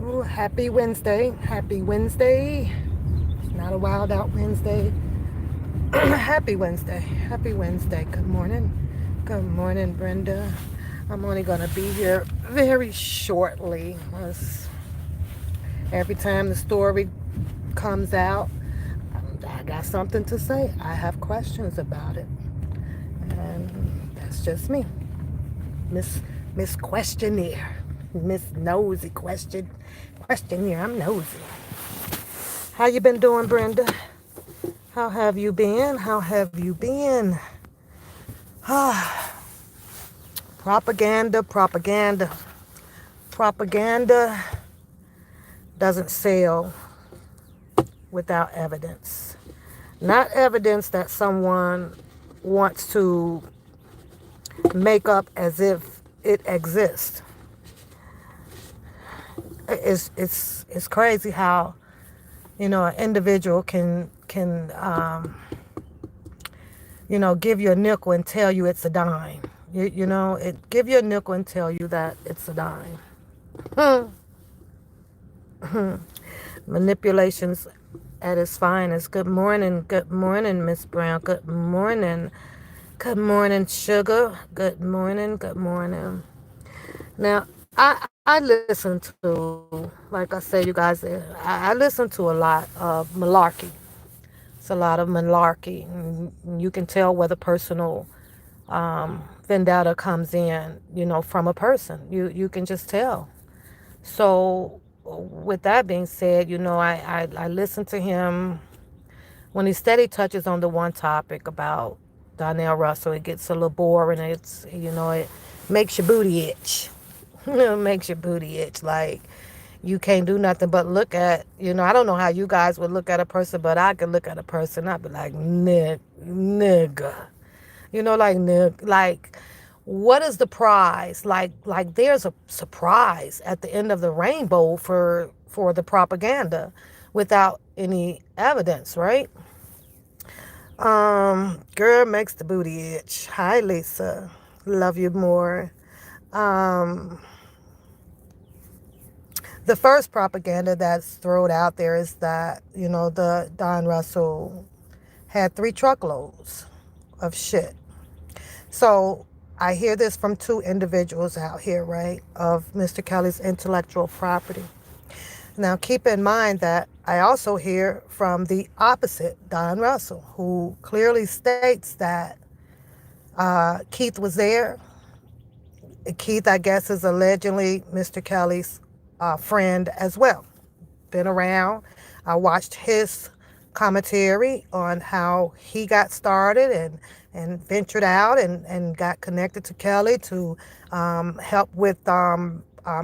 Ooh, happy Wednesday. Happy Wednesday. It's not a wild out Wednesday. Happy Wednesday. Happy Wednesday. Good morning. Good morning, Brenda. I'm only going to be here very shortly. Every time the story comes out, I got something to say. I have questions about it. And that's just me. Miss Miss Questionnaire. Miss Nosy Questionnaire. I'm nosy. How you been doing, Brenda? How have you been? How have you been? Ah, propaganda doesn't sell without evidence. Not evidence that someone wants to make up as if it exists. It's crazy how an individual can give you a nickel and tell you it's a dime. Give you a nickel and tell you that it's a dime. Manipulations at its finest. Good morning, Miss Brown. Good morning, Sugar. Good morning. Now, I listen to, like I say, you guys, I listen to a lot of malarkey. It's a lot of malarkey. And you can tell where the personal vendetta comes in, from a person. You can just tell. So, with that being said, I listen to him when he steady touches on the one topic about Donnell Russell. It gets a little boring. It makes your booty itch. It makes your booty itch. Like, you can't do nothing but look at, I don't know how you guys would look at a person, but I could look at a person. I'd be like, nigga. Like, what is the prize? Like there's a surprise at the end of the rainbow for the propaganda without any evidence, right? Girl makes the booty itch. Hi, Lisa. Love you more. Um, the first propaganda that's thrown out there is that, the Don Russell had 3 truckloads of shit. So I hear this from 2 individuals out here, right, of Mr. Kelly's intellectual property. Now, keep in mind that I also hear from the opposite, Don Russell, who clearly states that Keith was there. Keith, I guess, is allegedly Mr. Kelly's friend as well. Been around. I watched his commentary on how he got started and ventured out and got connected to Kelly to help with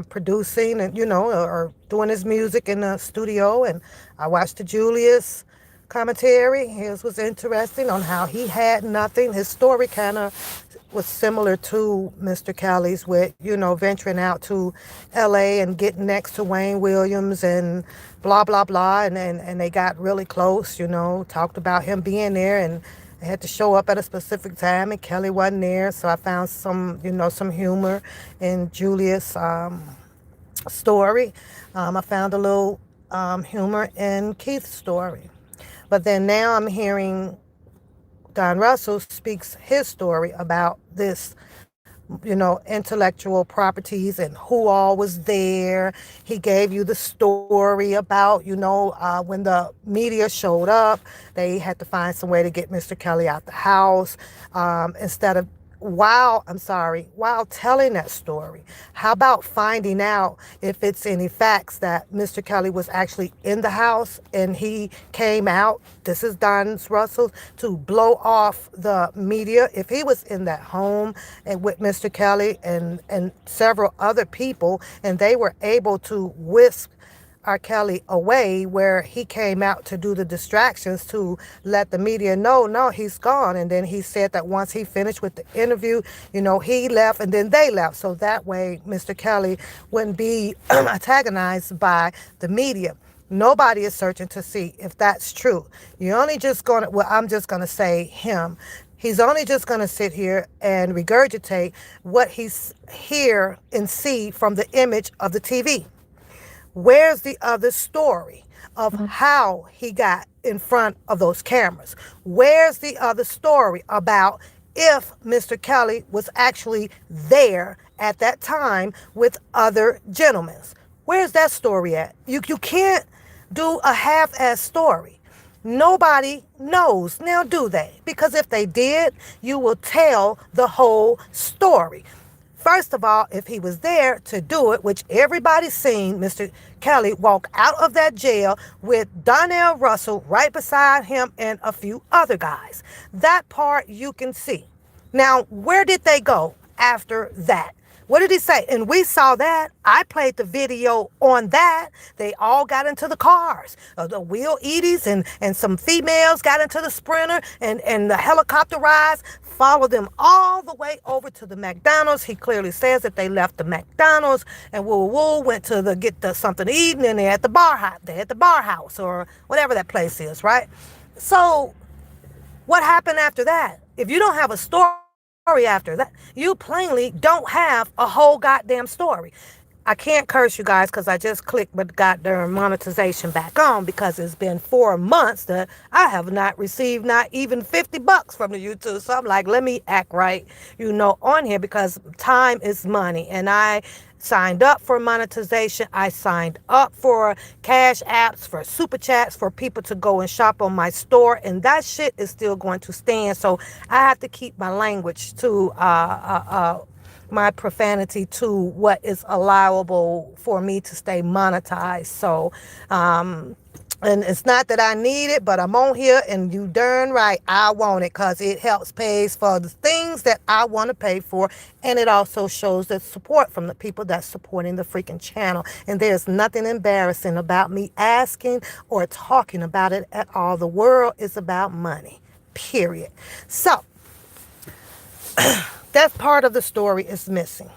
producing and, or doing his music in the studio. And I watched the Julius commentary. His was interesting on how he had nothing. His story kind of was similar to Mr. Kelly's with, venturing out to LA and getting next to Wayne Williams and blah, blah, blah. And they got really close, talked about him being there and they had to show up at a specific time and Kelly wasn't there. So I found some humor in Julius' story. I found a little humor in Keith's story. But then now I'm hearing Don Russell speaks his story about this, intellectual properties and who all was there. He gave you the story about, when the media showed up, they had to find some way to get Mr. Kelly out the house instead of while telling that story. How about finding out if it's any facts that Mr. Kelly was actually in the house and he came out, this is Don Russell, to blow off the media. If he was in that home and with Mr. Kelly and several other people and they were able to whisk R.Kelly away where he came out to do the distractions to let the media know, no, he's gone. And then he said that once he finished with the interview, he left and then they left. So that way, Mr. Kelly wouldn't be antagonized by the media. Nobody is searching to see if that's true. You're only just going to, well, I'm just going to say him. He's only just going to sit here and regurgitate what he's hear and see from the image of the TV. Where's the other story of how he got in front of those cameras? Where's the other story about if Mr. Kelly was actually there at that time with other gentlemen? Where's that story at? You can't do a half-ass story. Nobody knows now, do they? Because if they did, you will tell the whole story. First of all, if he was there to do it, which everybody's seen Mr. Kelly walk out of that jail with Donnell Russell right beside him and a few other guys. That part you can see. Now, where did they go after that? What did he say? And we saw that. I played the video on that. They all got into the cars. The Will Edie's and some females got into the Sprinter and the helicopter rides followed them all the way over to the McDonald's. He clearly says that they left the McDonald's and went to get something to eat, and they're at the bar house or whatever that place is, right? So what happened after that? If you don't have a story after that, you plainly don't have a whole goddamn story. I can't curse, you guys, because I just clicked but got their monetization back on, because it's been 4 months that I have not received not even $50 from the YouTube. So I'm like, let me act right, on here, because time is money. And I signed up for monetization. I signed up for cash apps, for super chats, for people to go and shop on my store. And that shit is still going to stand. So I have to keep my language to my profanity to what is allowable for me to stay monetized. So, and it's not that I need it, but I'm on here, and you darn right I want it, because it helps pays for the things that I want to pay for, and it also shows the support from the people that's supporting the freaking channel. And there's nothing embarrassing about me asking or talking about it at all. The world is about money, period. So that part of the story is missing.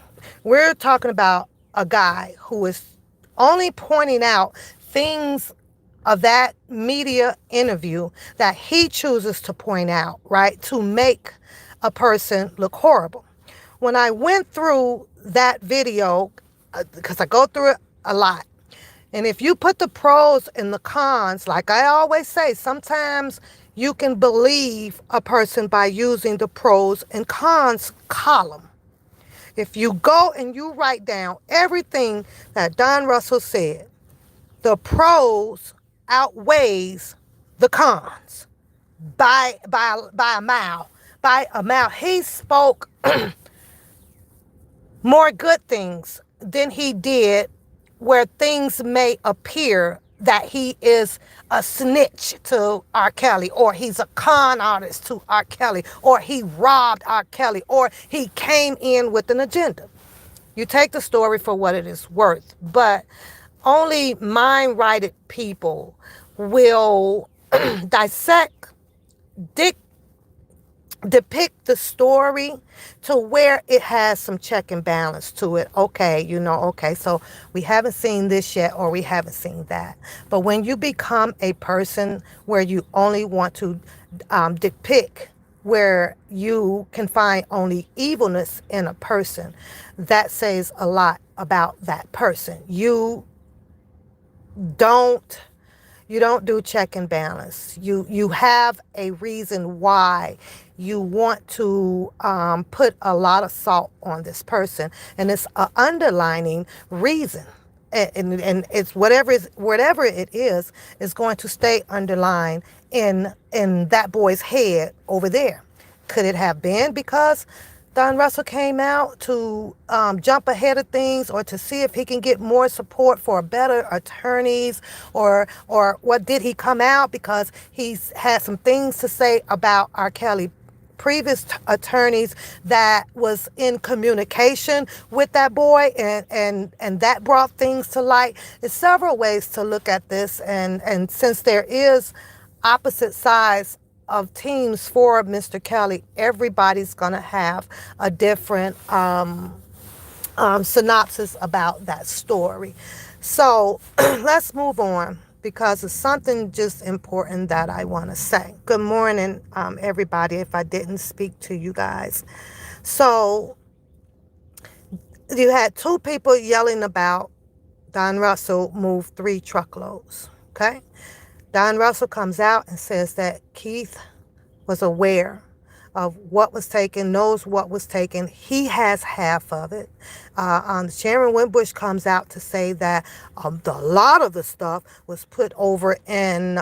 We're talking about a guy who is only pointing out things of that media interview that he chooses to point out, right, to make a person look horrible. When I went through that video, because I go through it a lot, and if you put the pros and the cons, like I always say, sometimes you can believe a person by using the pros and cons column. If you go and you write down everything that Don Russell said, the pros outweighs the cons by a mile. By a mile. He spoke more good things than he did where things may appear that he is a snitch to R.Kelly, or he's a con artist to R.Kelly, or he robbed R.Kelly, or he came in with an agenda. You take the story for what it is worth, but only mind-righted people will dissect, depict the story to where it has some check and balance to it. Okay, okay, so we haven't seen this yet, or we haven't seen that. But when you become a person where you only want to depict where you can find only evilness in a person, that says a lot about that person. You don't do check and balance. You have a reason why you want to put a lot of salt on this person, and it's an underlining reason, and it's whatever it is going to stay underlined in that boy's head over there. Could it have been because Don Russell came out to jump ahead of things, or to see if he can get more support for better attorneys, or what did he come out because he's had some things to say about R.Kelly previous attorneys that was in communication with that boy, and that brought things to light. There's several ways to look at this, and since there is opposite sides of teams for Mr. Kelly, everybody's going to have a different synopsis about that story. So let's move on, because it's something just important that I want to say. Good morning, everybody, if I didn't speak to you guys. So you had two people yelling about Don Russell moved 3 truckloads. Okay? Don Russell comes out and says that Keith was aware of what was taken, knows what was taken. He has half of it. Sharon Winbush comes out to say that a lot of the stuff was put over in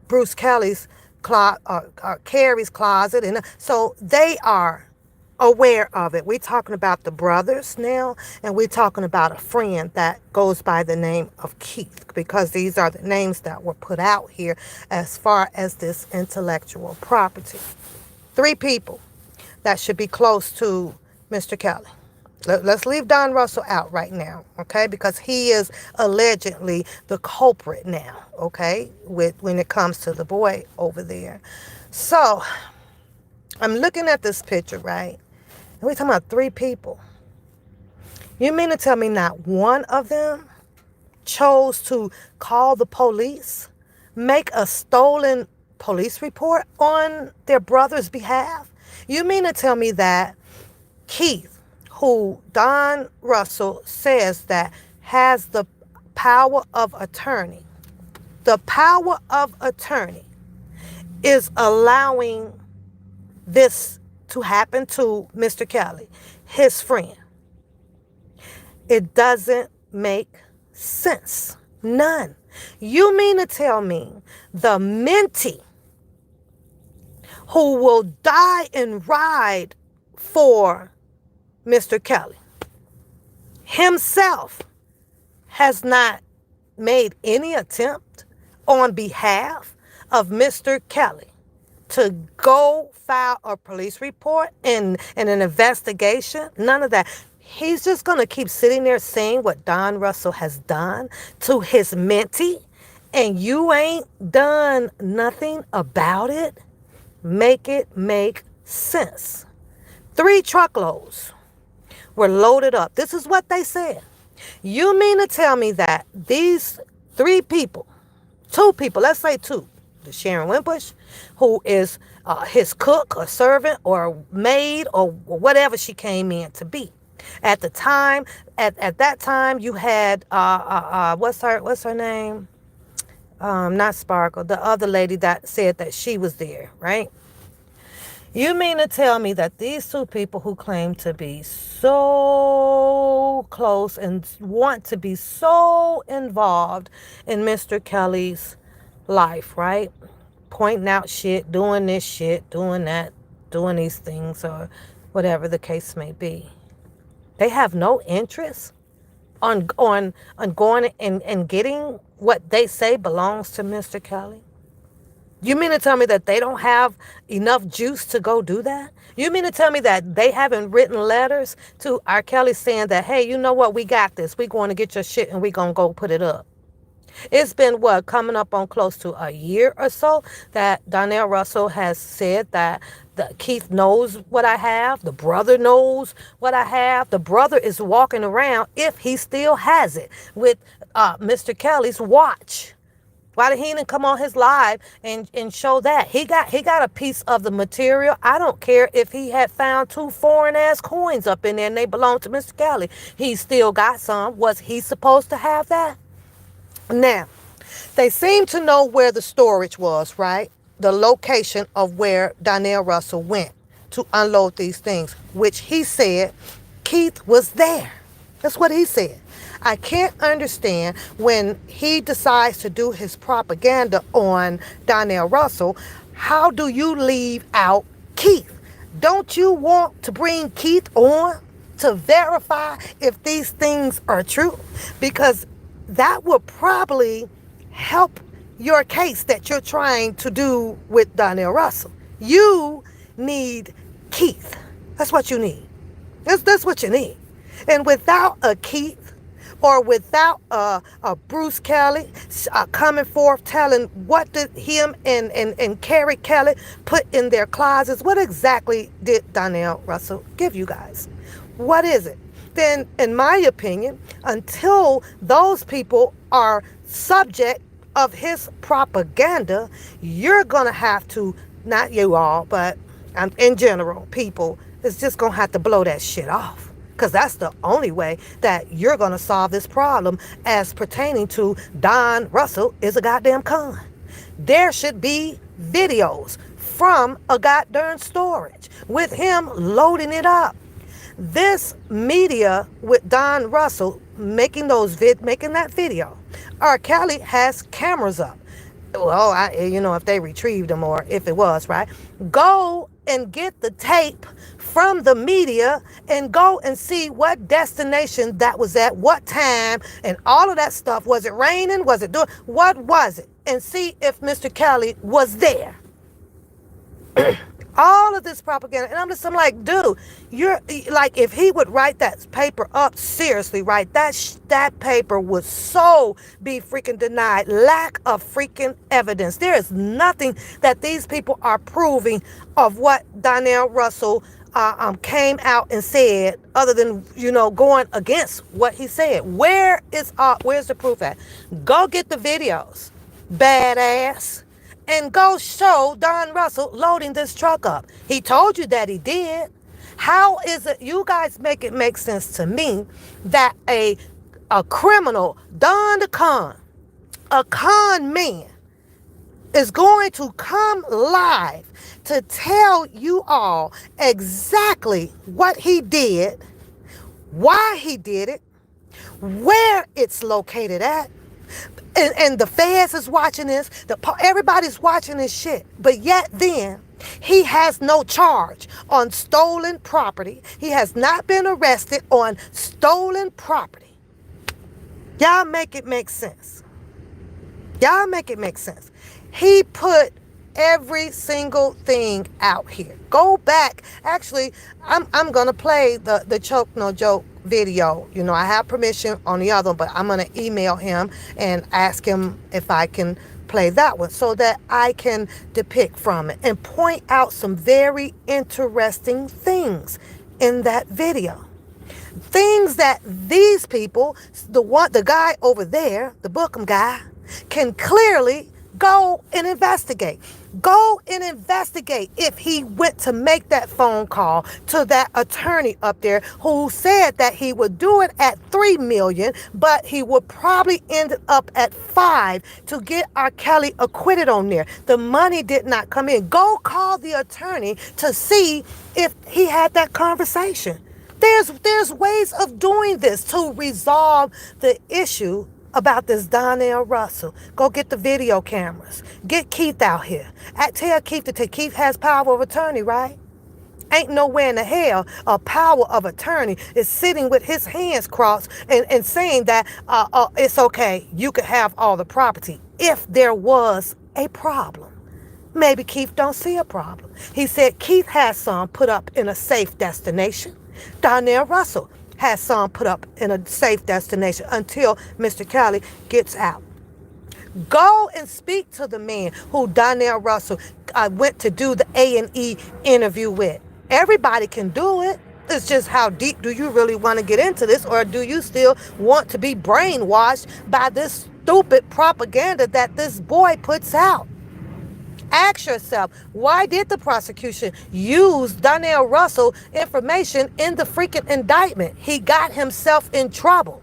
Bruce Kelly's Carrie's closet, and so they are aware of it. We're talking about the brothers now, and we're talking about a friend that goes by the name of Keith, because these are the names that were put out here as far as this intellectual property. 3 people that should be close to Mr. Kelly. Let's leave Don Russell out right now, okay? Because he is allegedly the culprit now, okay? When it comes to the boy over there. So I'm looking at this picture, right? And we're talking about 3 people. You mean to tell me not one of them chose to call the police, make a stolen police report on their brother's behalf? You mean to tell me that Keith, who Don Russell says that has the power of attorney, is allowing this to happen to Mr. Kelly, his friend? It doesn't make sense. None. You mean to tell me the mentee who will die and ride for Mr. Kelly himself has not made any attempt on behalf of Mr. Kelly to go file a police report and an investigation? None of that. He's just going to keep sitting there saying what Don Russell has done to his mentee, and you ain't done nothing about it? Make it make sense. 3 truckloads were loaded up. This is what they said. You mean to tell me that these 3 people, 2 people, let's say 2, the Sharon Winbush, who is his cook or servant or maid or whatever she came in to be. At the time, at that time, you had what's her name? Not Sparkle, the other lady that said that she was there, right? You mean to tell me that these 2 people who claim to be so close and want to be so involved in Mr. Kelly's life, right? Pointing out shit, doing this shit, doing that, doing these things, or whatever the case may be. They have no interest on going and getting what they say belongs to Mr. Kelly? You mean to tell me that they don't have enough juice to go do that? You mean to tell me that they haven't written letters to R.kelly saying that, hey, you know what, we got this. We're going to get your shit and we're going to go put it up. It's been, coming up on close to a year or so that Donnell Russell has said that Keith knows what I have. The brother knows what I have. The brother is walking around, if he still has it, with Mr. Kelly's watch. Why did he even come on his live and show that? He got a piece of the material. I don't care if he had found 2 foreign-ass coins up in there and they belong to Mr. Kelly. He still got some. Was he supposed to have that? Now, they seem to know where the storage was, right? The location of where Donnell Russell went to unload these things, which he said Keith was there. That's what he said. I can't understand when he decides to do his propaganda on Donnell Russell, how do you leave out Keith? Don't you want to bring Keith on to verify if these things are true? Because that would probably help your case that you're trying to do with Donnell Russell. You need Keith. That's what you need. That's what you need. And without a Keith, or without a Bruce Kelly coming forth telling what did him and Carrie Kelly put in their closets, what exactly did Donnell Russell give you guys? What is it? Then, in my opinion, until those people are subject of his propaganda, you're going to have to, not you all, but in general, people, is just going to have to blow that shit off. Because that's the only way that you're going to solve this problem as pertaining to Don Russell is a goddamn con. There should be videos from a goddamn storage with him loading it up. This media with Don Russell making making that video. R.kelly has cameras up. Well, if they retrieved them or if it was, right? Go and get the tape from the media and go and see what destination that was at, what time, and all of that stuff. Was it raining? Was it doing? What was it? And see if Mr. Kelly was there. All of this propaganda. And I'm like, dude, you're like, if he would write that paper up seriously, right, that paper would so be freaking denied. Lack of freaking evidence. There is nothing that these people are proving of what Donnell Russell came out and said, other than, going against what he said. Where's the proof at? Go get the videos, badass. And go show Don Russell loading this truck up. He told you that he did. How is it, you guys make it make sense to me that a criminal, Don the Con, a con man, is going to come live to tell you all exactly what he did, why he did it, where it's located at, and the feds is watching this. Everybody's watching this shit. But yet then, he has no charge on stolen property. He has not been arrested on stolen property. Y'all make it make sense. Y'all make it make sense. He put every single thing out here. Go back. Actually, I'm gonna play the Choke No Joke video. I have permission on the other one, but I'm gonna email him and ask him if I can play that one so that I can depict from it and point out some very interesting things in that video. Things that these people, the guy over there, the Bookham guy, can clearly go and investigate. Go and investigate if he went to make that phone call to that attorney up there who said that he would do it at $3 million, but he would probably end up at $5 million to get R.kelly acquitted on there. The money did not come in. Go call the attorney to see if he had that conversation. There's ways of doing this to resolve the issue about this Donnell Russell. Go get the video cameras. Get Keith out here. Tell Keith that Keith has power of attorney, right? Ain't nowhere in the hell a power of attorney is sitting with his hands crossed and saying that it's okay, you could have all the property if there was a problem. Maybe Keith don't see a problem. He said Keith has some put up in a safe destination. Donnell Russell has some put up in a safe destination until Mr. Kelly gets out. Go and speak to the man who Donnell Russell went to do the A&E interview with. Everybody can do it. It's just how deep do you really want to get into this, or do you still want to be brainwashed by this stupid propaganda that this boy puts out? Ask yourself, why did the prosecution use Donnell Russell information in the freaking indictment? He got himself in trouble.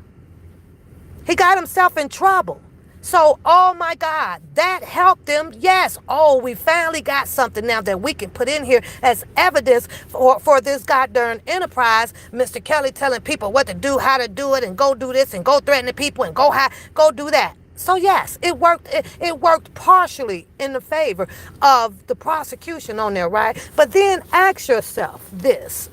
He got himself in trouble. So, oh my God, that helped them. Yes. Oh, we finally got something now that we can put in here as evidence for this goddamn enterprise. Mr. Kelly telling people what to do, how to do it, and go do this, and go threaten the people, and go do that. So yes, it worked. It worked partially in the favor of the prosecution on there, right? But then ask yourself this.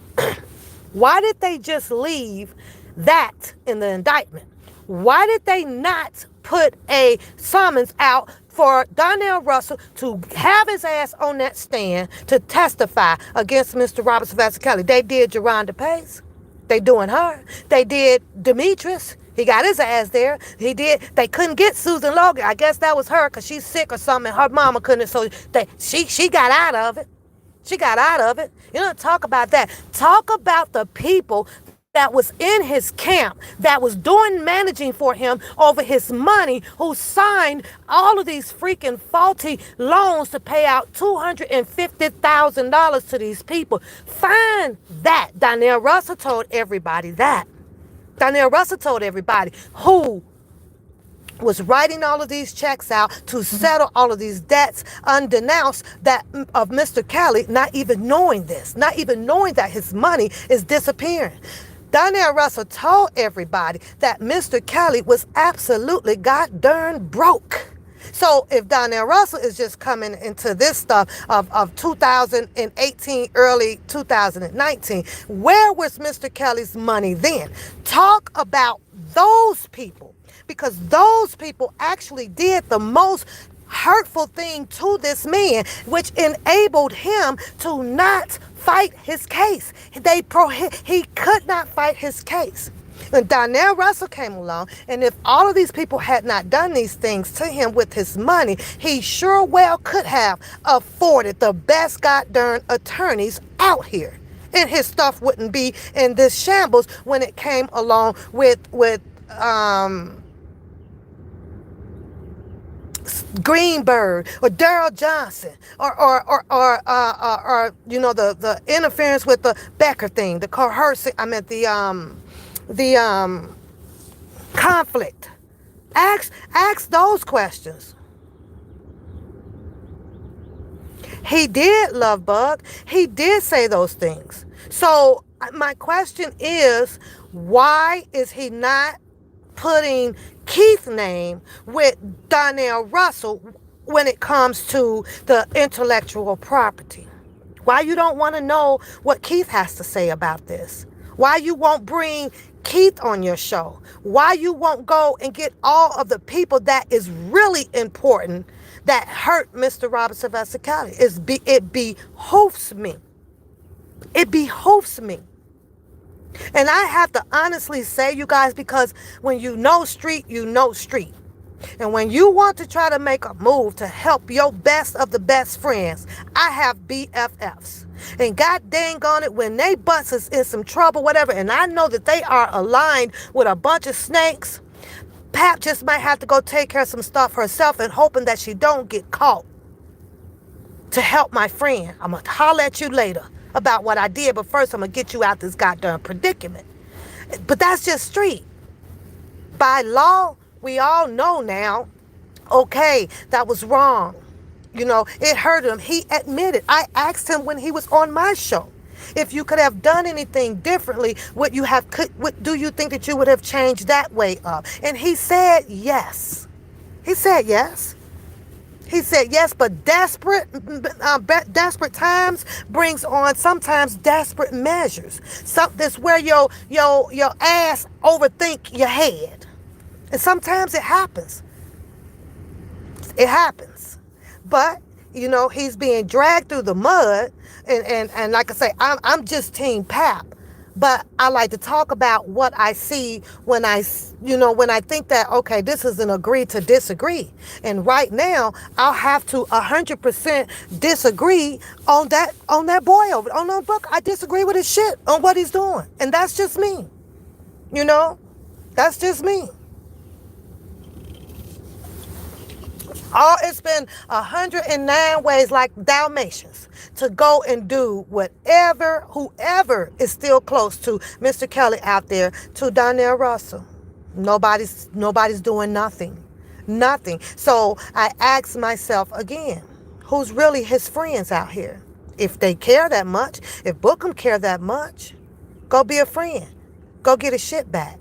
Why did they just leave that in the indictment? Why did they not put a summons out for Donnell Russell to have his ass on that stand to testify against Mr. Robert Sylvester Kelly? They did Geronda Pace. They doing her. They did Demetrius. He got his ass there. They couldn't get Susan Logan. I guess that was her because she's sick or something. Her mama couldn't. So she got out of it. She got out of it. You don't talk about that. Talk about the people that was in his camp, that was doing managing for him over his money, who signed all of these freaking faulty loans to pay out $250,000 to these people. Find that. Donnell Russell told everybody that. Donnell Russell told everybody who was writing all of these checks out to settle all of these debts undenounced that of Mr. Kelly, not even knowing this, not even knowing that his money is disappearing. Donnell Russell told everybody that Mr. Kelly was absolutely god darn broke. So if Donnell Russell is just coming into this stuff of 2018, early 2019, where was Mr. Kelly's money then? Talk about those people, because those people actually did the most hurtful thing to this man, which enabled him to not fight his case. He could not fight his case. And Donnell Russell came along, and if all of these people had not done these things to him with his money, he sure well could have afforded the best goddamn attorneys out here. And his stuff wouldn't be in this shambles when it came along with Greenberg or Daryl Johnson or you know, the interference with the Becker thing, the coercive, the conflict. Ask those questions. He did love Bug. He did say those things. So my question is, why is he not putting Keith's name with Donnell Russell when it comes to the intellectual property? Why you don't want to know what Keith has to say about this? Why you won't bring Keith on your show? Why you won't go and get all of the people that is really important that hurt Mr. Robert Sylvester Kelly? It behooves me. It behooves me. And I have to honestly say, you guys, because when you know street, you know street. And when you want to try to make a move to help your best of the best friends, I have BFFs. And god dang on it, when they bust us in some trouble, whatever, and I know that they are aligned with a bunch of snakes, Pap just might have to go take care of some stuff herself and hoping that she don't get caught to help my friend. I'm going to holler at you later about what I did, but first I'm going to get you out this goddamn predicament. But that's just street. By law, we all know now, okay, that was wrong. You know, it hurt him. He admitted. I asked him when he was on my show, if you could have done anything differently, what do you think that you would have changed that way up? And he said yes. He said yes. He said yes, but desperate times brings on sometimes desperate measures. This where your ass overthink your head. And sometimes it happens. It happens. But, you know, he's being dragged through the mud. And like I say, I'm just Team Pap. But I like to talk about what I see when I think that, okay, this is an agree to disagree. And right now, I'll have to 100% disagree on that boy on that book. I disagree with his shit on what he's doing. And that's just me. You know, that's just me. It's been 109 ways, like Dalmatians, to go and do whoever is still close to Mr. Kelly out there, to Donnell Russell. Nobody's doing nothing. Nothing. So I ask myself again, who's really his friends out here? If they care that much, if Bookham care that much, go be a friend. Go get his shit back.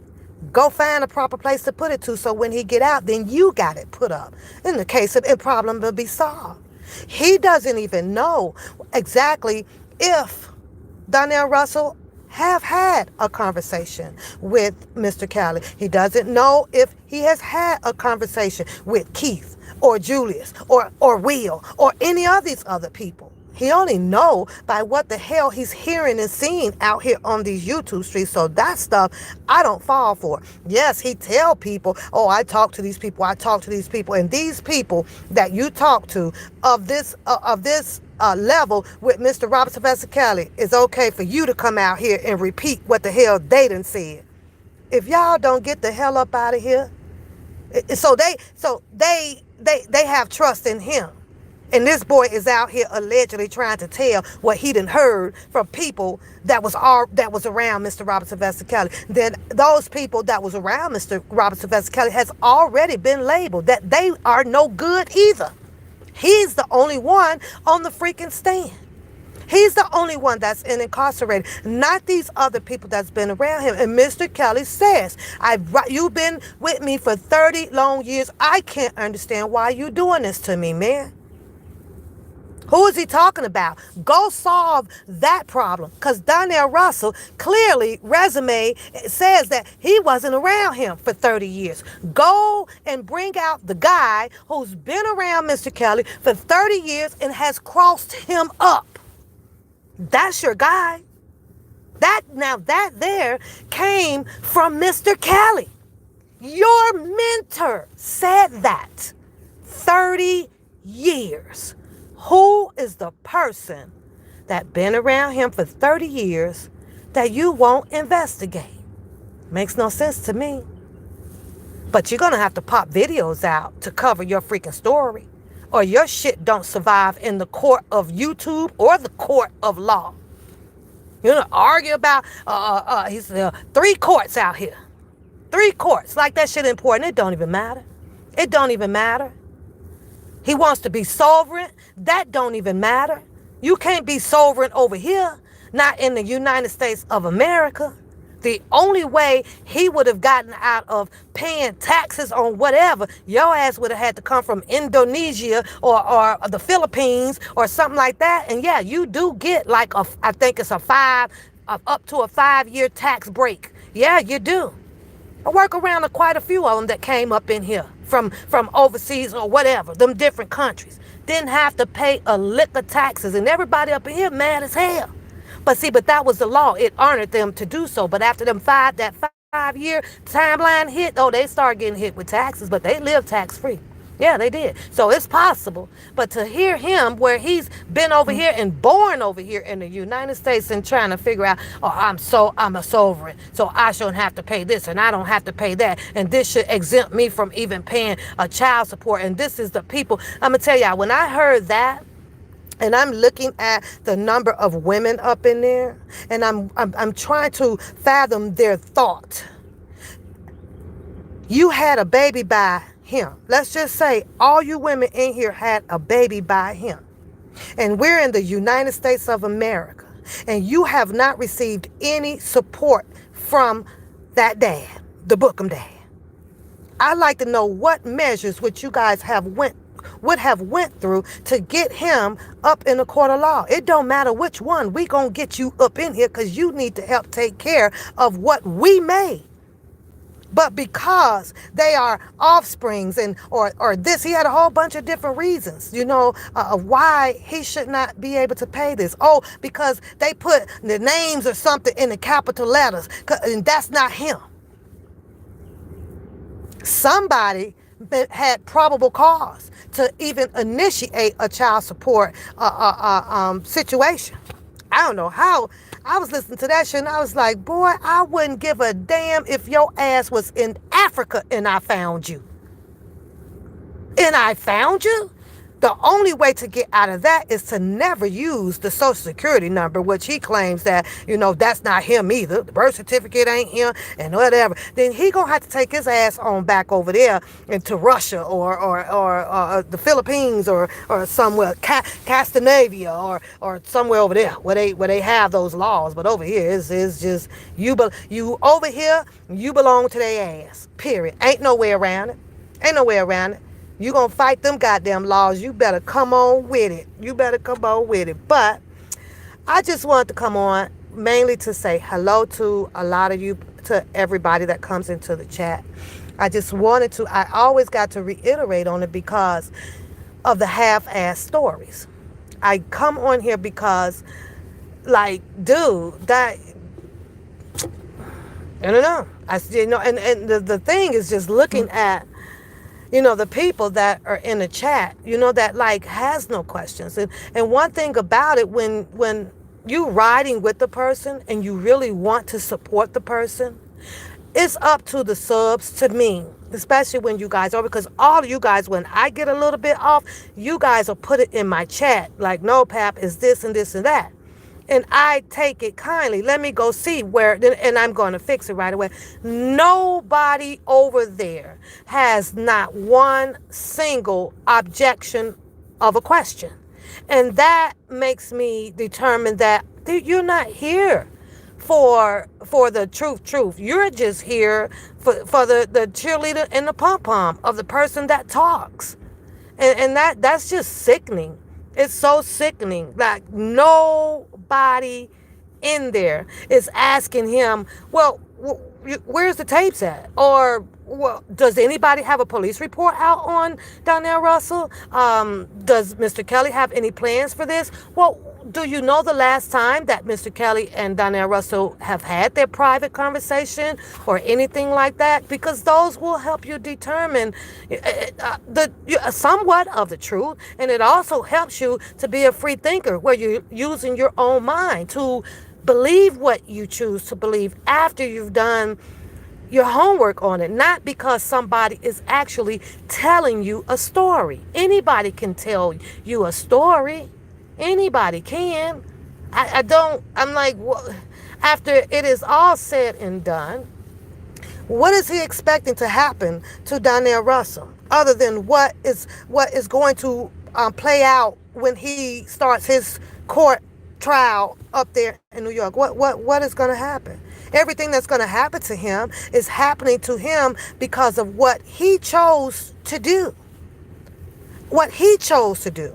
Go find a proper place to put it to, so when he get out, then you got it put up. In the case of a problem will be solved. He doesn't even know exactly if Donnell Russell have had a conversation with Mr. Kelly. He doesn't know if he has had a conversation with Keith or Julius or Will or any of these other people. He only know by what the hell he's hearing and seeing out here on these YouTube streets. So that stuff I don't fall for. Yes, he tell people, oh, I talk to these people, I talk to these people, and these people that you talk to of this level with Mr. Robert Sylvester Kelly, it's okay for you to come out here and repeat what the hell they done said. If y'all don't get the hell up out of here, so they have trust in him. And this boy is out here allegedly trying to tell what he done heard from people that was around Mr. Robert Sylvester Kelly. Then those people that was around Mr. Robert Sylvester Kelly has already been labeled that they are no good either. He's the only one on the freaking stand. He's the only one that's incarcerated, not these other people that's been around him. And Mr. Kelly says, you've been with me for 30 long years. I can't understand why you doing this to me, man. Who is he talking about? Go solve that problem. Because Donnell Russell clearly resume says that he wasn't around him for 30 years. Go and bring out the guy who's been around Mr. Kelly for 30 years and has crossed him up. That's your guy. That there came from Mr. Kelly. Your mentor said that. 30 years. Who is the person that been around him for 30 years that you won't investigate? Makes no sense to me. But you're going to have to pop videos out to cover your freaking story, or your shit don't survive in the court of YouTube or the court of law. You know, argue about, he's 3 courts out here. 3 courts. Like that shit important. It don't even matter. It don't even matter. He wants to be sovereign. That don't even matter. You can't be sovereign over here. Not in the United States of America. The only way he would have gotten out of paying taxes on whatever, your ass would have had to come from Indonesia or the Philippines or something like that. And yeah, you do get like I think it's up to a 5-year tax break. Yeah, you do. I work around quite a few of them that came up in here from overseas or whatever, them different countries. Didn't have to pay a lick of taxes, and everybody up in here mad as hell. But that was the law. It honored them to do so. But after that 5-year timeline hit, they start getting hit with taxes, but they live tax free. Yeah, they did. So it's possible. But to hear him where he's been over here and born over here in the United States and trying to figure out, oh, I'm a sovereign, so I shouldn't have to pay this and I don't have to pay that. And this should exempt me from even paying a child support. And this is the people. I'm going to tell y'all, when I heard that, and I'm looking at the number of women up in there, and I'm trying to fathom their thought. You had a baby by him. Let's just say all you women in here had a baby by him. And we're in the United States of America. And you have not received any support from that dad, the Bookham dad. I'd like to know what measures would you guys would have went through to get him up in the court of law. It don't matter which one. We gonna get you up in here because you need to help take care of what we made. But because they are offsprings or this, he had a whole bunch of different reasons, of why he should not be able to pay this. Oh, because they put the names or something in the capital letters, and that's not him. Somebody had probable cause to even initiate a child support situation. I don't know how. I was listening to that shit and I was like, boy, I wouldn't give a damn if your ass was in Africa and I found you. And I found you? The only way to get out of that is to never use the Social Security number, which he claims that, that's not him either. The birth certificate ain't him and whatever. Then he gonna have to take his ass on back over there into Russia or the Philippines or somewhere, Castanavia or somewhere over there where they have those laws. But over here is just you over here, you belong to their ass. Period. Ain't no way around it. Ain't no way around it. You gonna fight them goddamn laws, you better come on with it. You better come on with it. But I just wanted to come on mainly to say hello to a lot of you, to everybody that comes into the chat. I always got to reiterate on it because of the half-ass stories. I come on here because, like, dude, that I don't know. And the thing is just looking at, the people that are in the chat, that like has no questions. And one thing about it, when you riding with the person and you really want to support the person, it's up to the subs, to me, especially when you guys are, because all of you guys, when I get a little bit off, you guys will put it in my chat like, no, Pap, is this and this and that. And I take it kindly. Let me go see where, and I'm going to fix it right away. Nobody over there has not one single objection of a question. And that makes me determine that you're not here for the truth. You're just here for the cheerleader and the pom-pom of the person that talks. And that's just sickening. It's so sickening. Like, nobody in there is asking him, well, where's the tapes at? Or, well, does anybody have a police report out on Donnell Russell? Does Mr. Kelly have any plans for this? Well, do you know the last time that Mr. Kelly and Donnell Russell have had their private conversation or anything like that? Because those will help you determine the somewhat of the truth, and it also helps you to be a free thinker, where you're using your own mind to believe what you choose to believe after you've done your homework on it, not because somebody is actually telling you a story. Anybody can tell you a story. Anybody can. I don't, I'm like, well, after it is all said and done, what is he expecting to happen to Donnell Russell, other than what is going to play out when he starts his court trial up there in New York? What is going to happen? Everything that's going to happen to him is happening to him because of what he chose to do. What he chose to do.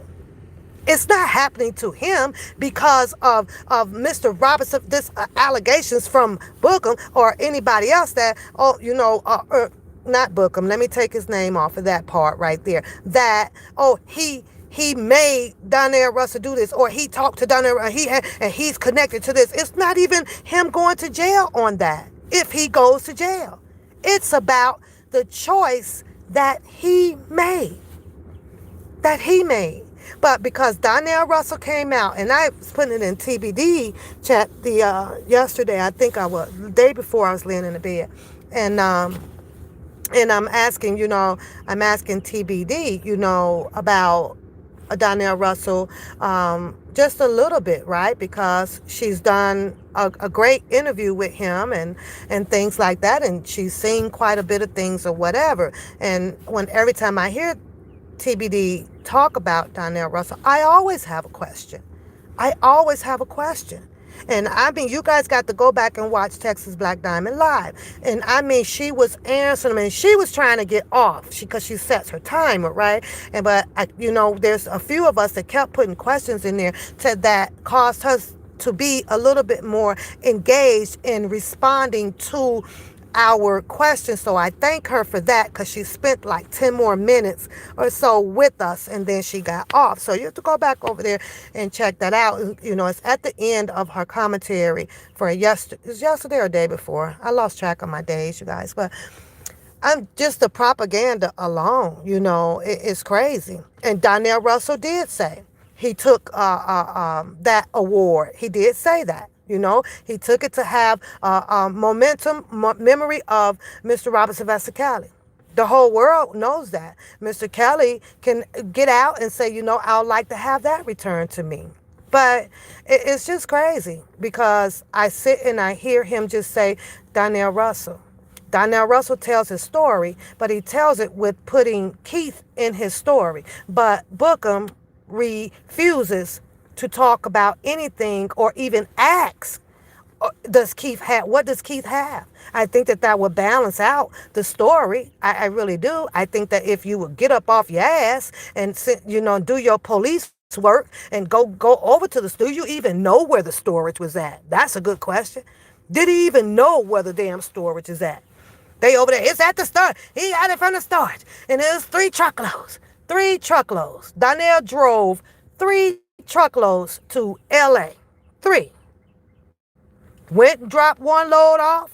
It's not happening to him because of Mr. Robinson, this allegations from Bookham or anybody else that, not Bookham, let me take his name off of that part right there, that, he made Donnell Russell do this, or he talked to Donnell, and he's connected to this. It's not even him going to jail on that, if he goes to jail. It's about the choice that he made. But because Donnell Russell came out, and I was putting it in TBD chat yesterday, I think I was, the day before I was laying in the bed, and I'm asking TBD, about Donnell Russell, just a little bit, right? Because she's done a great interview with him and things like that, and she's seen quite a bit of things or whatever. And every time I hear TBD talk about Donnell Russell, I always have a question. And I mean, you guys got to go back and watch Texas Black Diamond Live. And I mean, she was answering them, and she was trying to get off because she sets her timer, right? But there's a few of us that kept putting questions in there that caused us to be a little bit more engaged in responding to our questions. So I thank her for that, because she spent like 10 more minutes or so with us, and then she got off. So you have to go back over there and check that out. It's at the end of her commentary for yesterday or day before. I lost track of my days, you guys. But I'm just the propaganda alone, it's crazy. And Donnell Russell did say he took that award. He did say that. He took it to have memory of Mr. Robert Sylvester Kelly. The whole world knows that. Mr. Kelly can get out and say, I would like to have that returned to me. But it's just crazy, because I sit and I hear him just say, Donnell Russell. Donnell Russell tells his story, but he tells it with putting Keith in his story. But Bookham refuses to talk about anything or even ask, what does Keith have? I think that would balance out the story. I really do. I think that if you would get up off your ass and do your police work and go over to do you even know where the storage was at? That's a good question. Did he even know where the damn storage is at? They over there, it's at the start. He got it from the start. And it was 3 truckloads. 3 truckloads. Donnell drove 3 truckloads to LA. 3. Went and dropped one load off.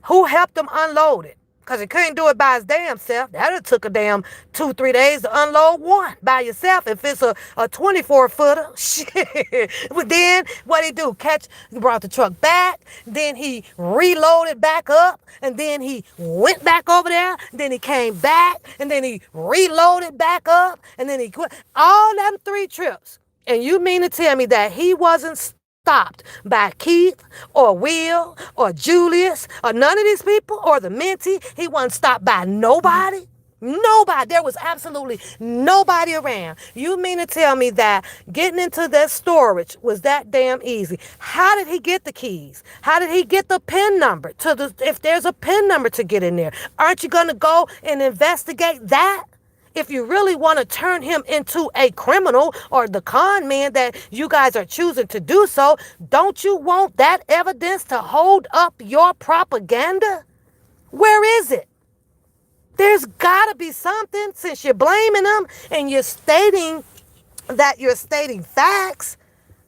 Who helped him unload it? Because he couldn't do it by his damn self. That would took a damn 2-3 days to unload one by yourself if it's a 24-footer. Shit. But then what he do? He brought the truck back. Then he reloaded back up. And then he went back over there. Then he came back. And then he reloaded back up. And then he quit. All them 3 trips. And you mean to tell me that he wasn't stopped by Keith or Will or Julius or none of these people or the mentee? He wasn't stopped by nobody? Nobody. There was absolutely nobody around. You mean to tell me that getting into that storage was that damn easy? How did he get the keys? How did he get the PIN number if there's a PIN number to get in there? Aren't you going to go and investigate that? If you really want to turn him into a criminal or the con man that you guys are choosing to do so, don't you want that evidence to hold up your propaganda? Where is it? There's got to be something, since you're blaming them and you're stating facts,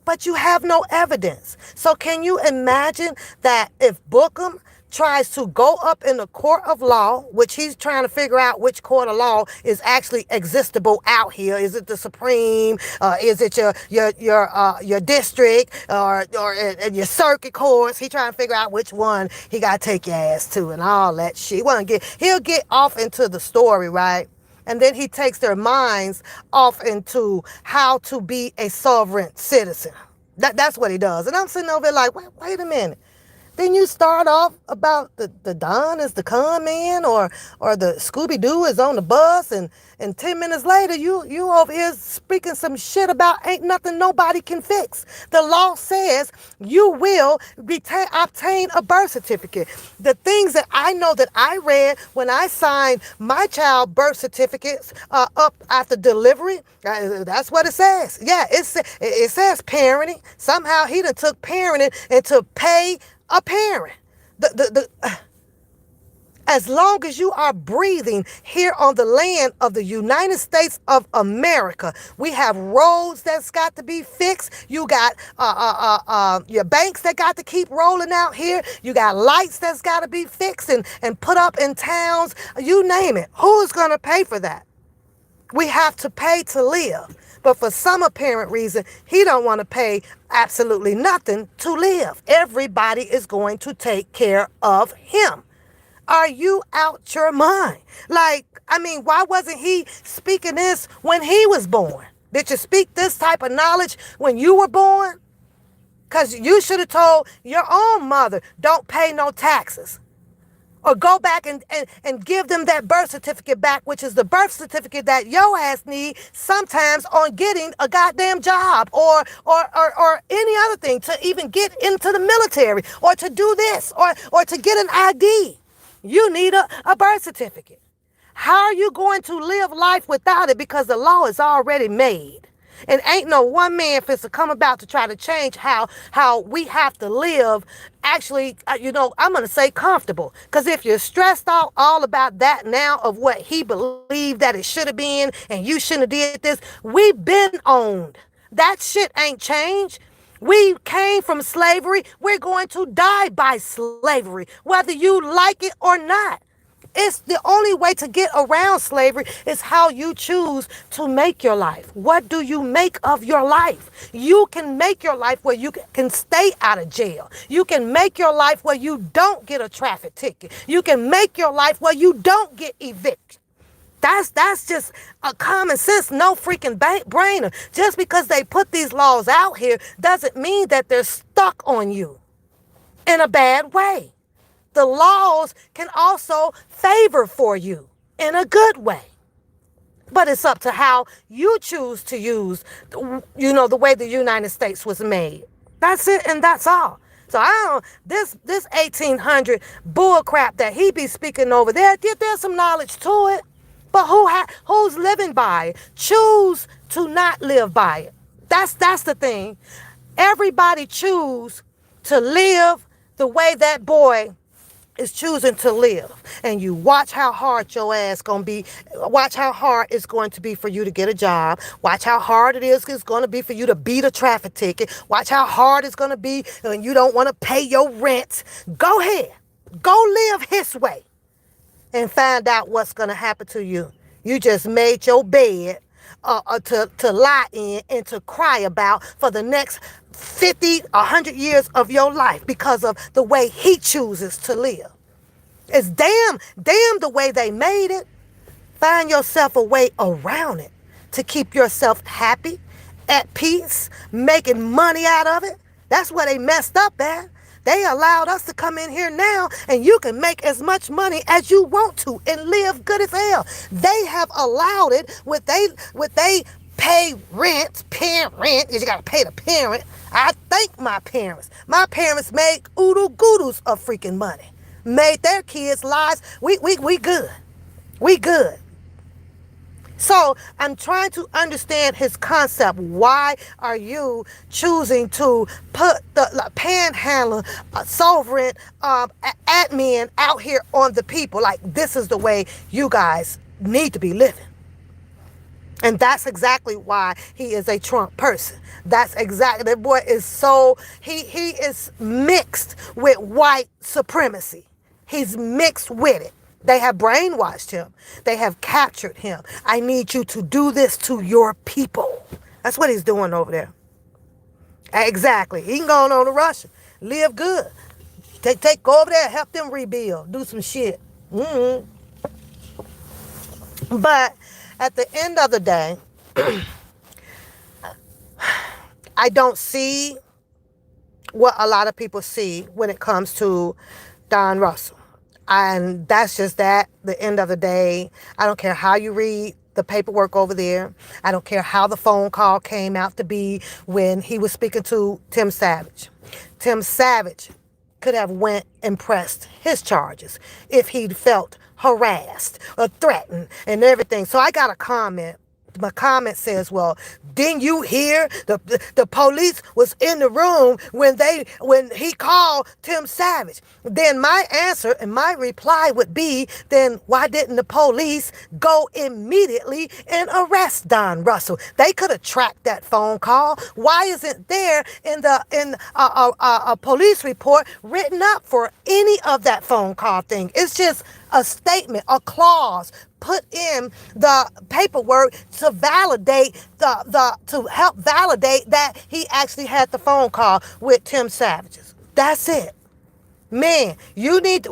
but you have no evidence. So can you imagine that if Bookham tries to go up in the court of law, which he's trying to figure out which court of law is actually existable out here? Is it the Supreme? Is it your district or your circuit courts? He trying to figure out which one he got to take your ass to and all that shit. He'll get off into the story, right? And then he takes their minds off into how to be a sovereign citizen. That's what he does. And I'm sitting over there like, wait a minute. Then you start off about the Don is the con man or the Scooby-Doo is on the bus and 10 minutes later you over here speaking some shit about ain't nothing nobody can fix. The law says you will obtain a birth certificate. The things that I know that I read when I signed my child birth certificates up after delivery, that's what it says. Yeah, it says parenting. Somehow he done took parenting and to pay a parent. As long as you are breathing here on the land of the United States of America, we have roads that's got to be fixed. You got your banks that got to keep rolling out here. You got lights that's got to be fixed and put up in towns. You name it. Who's going to pay for that? We have to pay to live. But for some apparent reason, he don't want to pay absolutely nothing to live. Everybody is going to take care of him. Are you out your mind? Why wasn't he speaking this when he was born? Did you speak this type of knowledge when you were born? Because you should have told your own mother, don't pay no taxes. Or go back and give them that birth certificate back, which is the birth certificate that your ass need sometimes on getting a goddamn job or any other thing, to even get into the military or to do this or to get an ID. You need a birth certificate. How are you going to live life without it? Because the law is already made. And ain't no one man fits to come about to try to change how we have to live. Actually, I'm going to say comfortable. Because if you're stressed out all about that now of what he believed that it should have been and you shouldn't have did this, we've been owned. That shit ain't changed. We came from slavery. We're going to die by slavery, whether you like it or not. It's the only way to get around slavery is how you choose to make your life. What do you make of your life? You can make your life where you can stay out of jail. You can make your life where you don't get a traffic ticket. You can make your life where you don't get evicted. That's just a common sense, no freaking brainer. Just because they put these laws out here doesn't mean that they're stuck on you in a bad way. The laws can also favor for you in a good way. But it's up to how you choose to use, the way the United States was made. That's it, and that's all. So this 1800 bull crap that he be speaking over there, there's some knowledge to it. But who's living by it? Choose to not live by it. That's the thing. Everybody choose to live the way that boy is choosing to live. And you watch how hard your ass gonna be. Watch how hard it's going to be for you to get a job. Watch how hard it's going to be for you to beat a traffic ticket. Watch how hard it's going to be when you don't want to pay your rent. Go ahead. Go live his way and find out what's going to happen to you. You just made your bed to lie in and to cry about for the next 50, 100 years of your life because of the way he chooses to live. It's damn the way they made it. Find yourself a way around it to keep yourself happy, at peace, making money out of it. That's where they messed up at. They allowed us to come in here now and you can make as much money as you want to and live good as hell. They have allowed it with they pay rent, parent rent, you gotta pay the parent. I thank my parents. My parents made oodle goodles of freaking money. Made their kids' lives. We good. We good. So I'm trying to understand his concept. Why are you choosing to put the panhandler, sovereign admin out here on the people? Like, this is the way you guys need to be living. And that's exactly why he is a Trump person. That's exactly, that boy is so, he is mixed with white supremacy. He's mixed with it. They have brainwashed him. They have captured him. I need you to do this to your people. That's what he's doing over there. Exactly. He can go on to Russia. Live good. Go over there, help them rebuild. Do some shit. But at the end of the day, I don't see what a lot of people see when it comes to Don Russell. And that's just that. The end of the day, I don't care how you read the paperwork over there. I don't care how the phone call came out to be when he was speaking to Tim Savage. Tim Savage could have went and pressed his charges if he'd felt harassed or threatened and everything. So I got a comment. My comment says, well, didn't you hear the police was in the room when he called Tim Savage? Then my answer and my reply would be, then why didn't the police go immediately and arrest Don Russell? They could have tracked that phone call. Why isn't there in a police report written up for any of that phone call thing? It's just a statement, a clause put in the paperwork to validate to help validate that he actually had the phone call with Tim Savages. That's it. Man, we need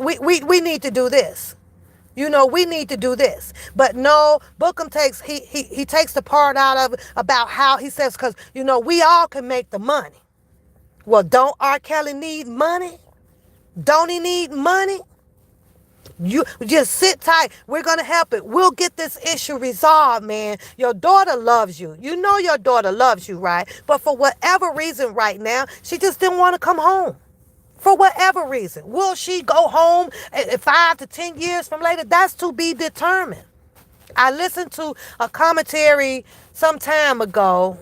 to do this. You know, we need to do this. But no, Bookham takes he takes the part out of it about how he says, because you know, we all can make the money. Well, don't R.Kelly need money? Don't he need money? You just sit tight. We're going to help it. We'll get this issue resolved, man. Your daughter loves you. You know your daughter loves you, right? But for whatever reason right now, she just didn't want to come home. For whatever reason. Will she go home 5 to 10 years from later? That's to be determined. I listened to a commentary some time ago.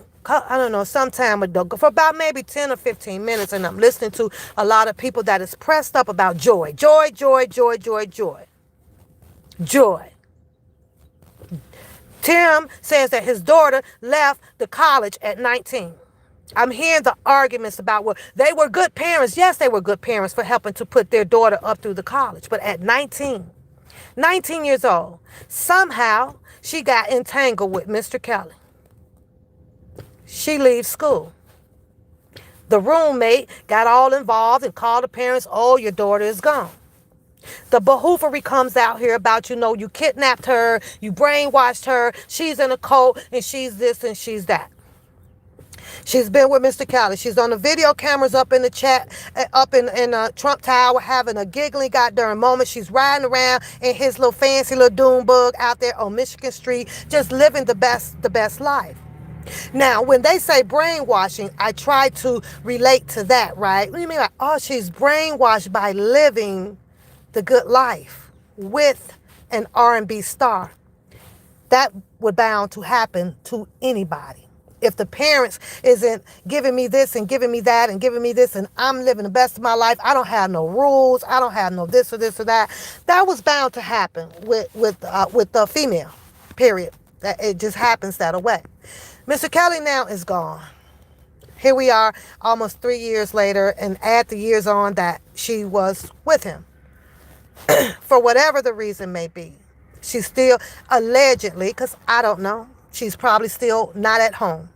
Some time ago, for about maybe 10 or 15 minutes, and I'm listening to a lot of people that is pressed up about joy. Joy. Tim says that his daughter left the college at 19. I'm hearing the arguments about, well, they were good parents. Yes, they were good parents for helping to put their daughter up through the college. But at 19 years old, somehow she got entangled with Mr. Kelly. She leaves school. The roommate got all involved and called the parents, oh, your daughter is gone. The behoovery comes out here about, you kidnapped her, you brainwashed her, she's in a cult, and she's this and she's that. She's been with Mr. Kelly. She's on the video cameras up in the chat, up in Trump Tower, having a giggling goddamn moment. She's riding around in his little fancy little dune bug out there on Michigan Street, just living the best life. Now, when they say brainwashing, I try to relate to that, right? What do you mean? Like, oh, she's brainwashed by living the good life with an R&B star. That would bound to happen to anybody. If the parents isn't giving me this and giving me that and giving me this and I'm living the best of my life, I don't have no rules, I don't have no this or that. That was bound to happen with the female. Period. That it just happens that way. Mr. Kelly now is gone. Here we are almost 3 years later, and add the years on that she was with him. For whatever the reason may be. She's still allegedly, because I don't know, she's probably still not at home.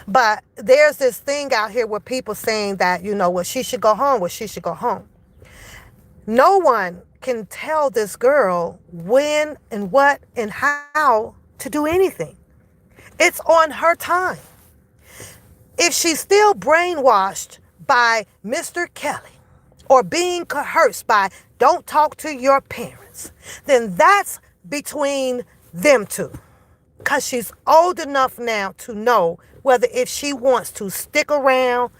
But there's this thing out here where people saying that, well, she should go home, she should go home. No one can tell this girl when and what and how to do anything. It's on her time. If she's still brainwashed by Mr. Kelly or being coerced by don't talk to your parents, then that's between them two. Because she's old enough now to know whether if she wants to stick around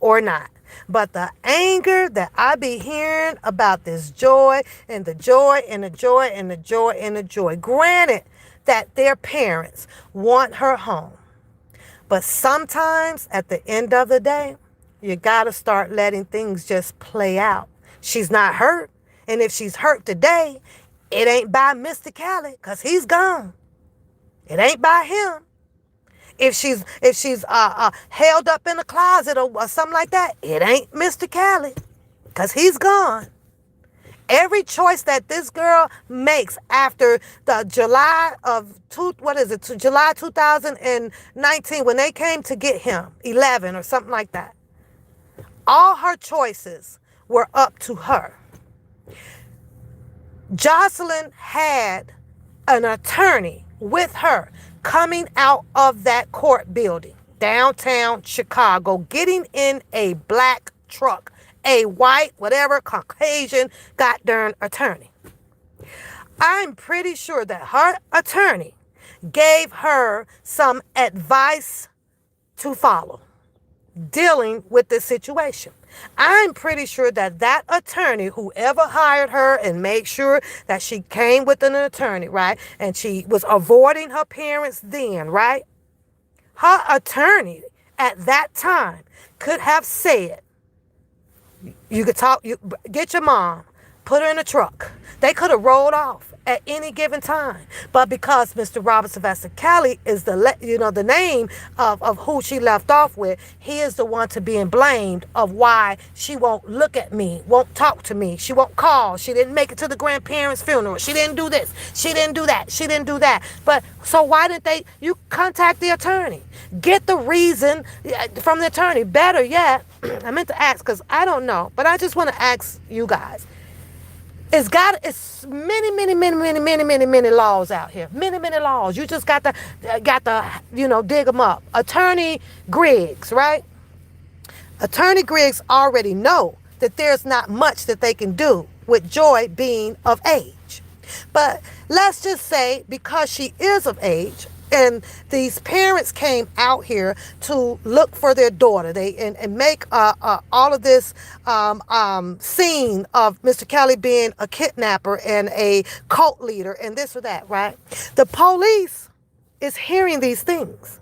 or not. But the anger that I be hearing about this joy and the joy and the joy and the joy and the joy. Granted that their parents want her home. But sometimes at the end of the day, you got to start letting things just play out. She's not hurt. And if she's hurt today, it ain't by Mr. Kelly because he's gone. It ain't by him. If she's held up in a closet or something like that, it ain't Mr. Kelly because he's gone. Every choice that this girl makes after the July 2019, when they came to get him, 11 or something like that, all her choices were up to her. Jocelyn had an attorney with her coming out of that court building, downtown Chicago, getting in a black truck. A white, whatever, Caucasian, goddamn attorney. I'm pretty sure that her attorney gave her some advice to follow dealing with this situation. I'm pretty sure that that attorney, whoever hired her and made sure that she came with an attorney, right? And she was avoiding her parents then, right? Her attorney at that time could have said, you could talk, get your mom, put her in a truck. They could have rolled off at any given time. But because Mr. Robert Sylvester Kelly is the name of who she left off with, he is the one to being blamed of why she won't look at me, won't talk to me, she won't call, she didn't make it to the grandparents' funeral, she didn't do this, she didn't do that, she didn't do that. But so why didn't you contact the attorney? Get the reason from the attorney. Better yet, I meant to ask because I don't know, but I just want to ask you guys. It's many laws out here. Many laws. You just got to dig them up. Attorney Griggs, right? Attorney Griggs already know that there's not much that they can do with Joy being of age. But let's just say because she is of age, and these parents came out here to look for their daughter. And make all of this scene of Mr. Kelly being a kidnapper and a cult leader and this or that, right? The police is hearing these things.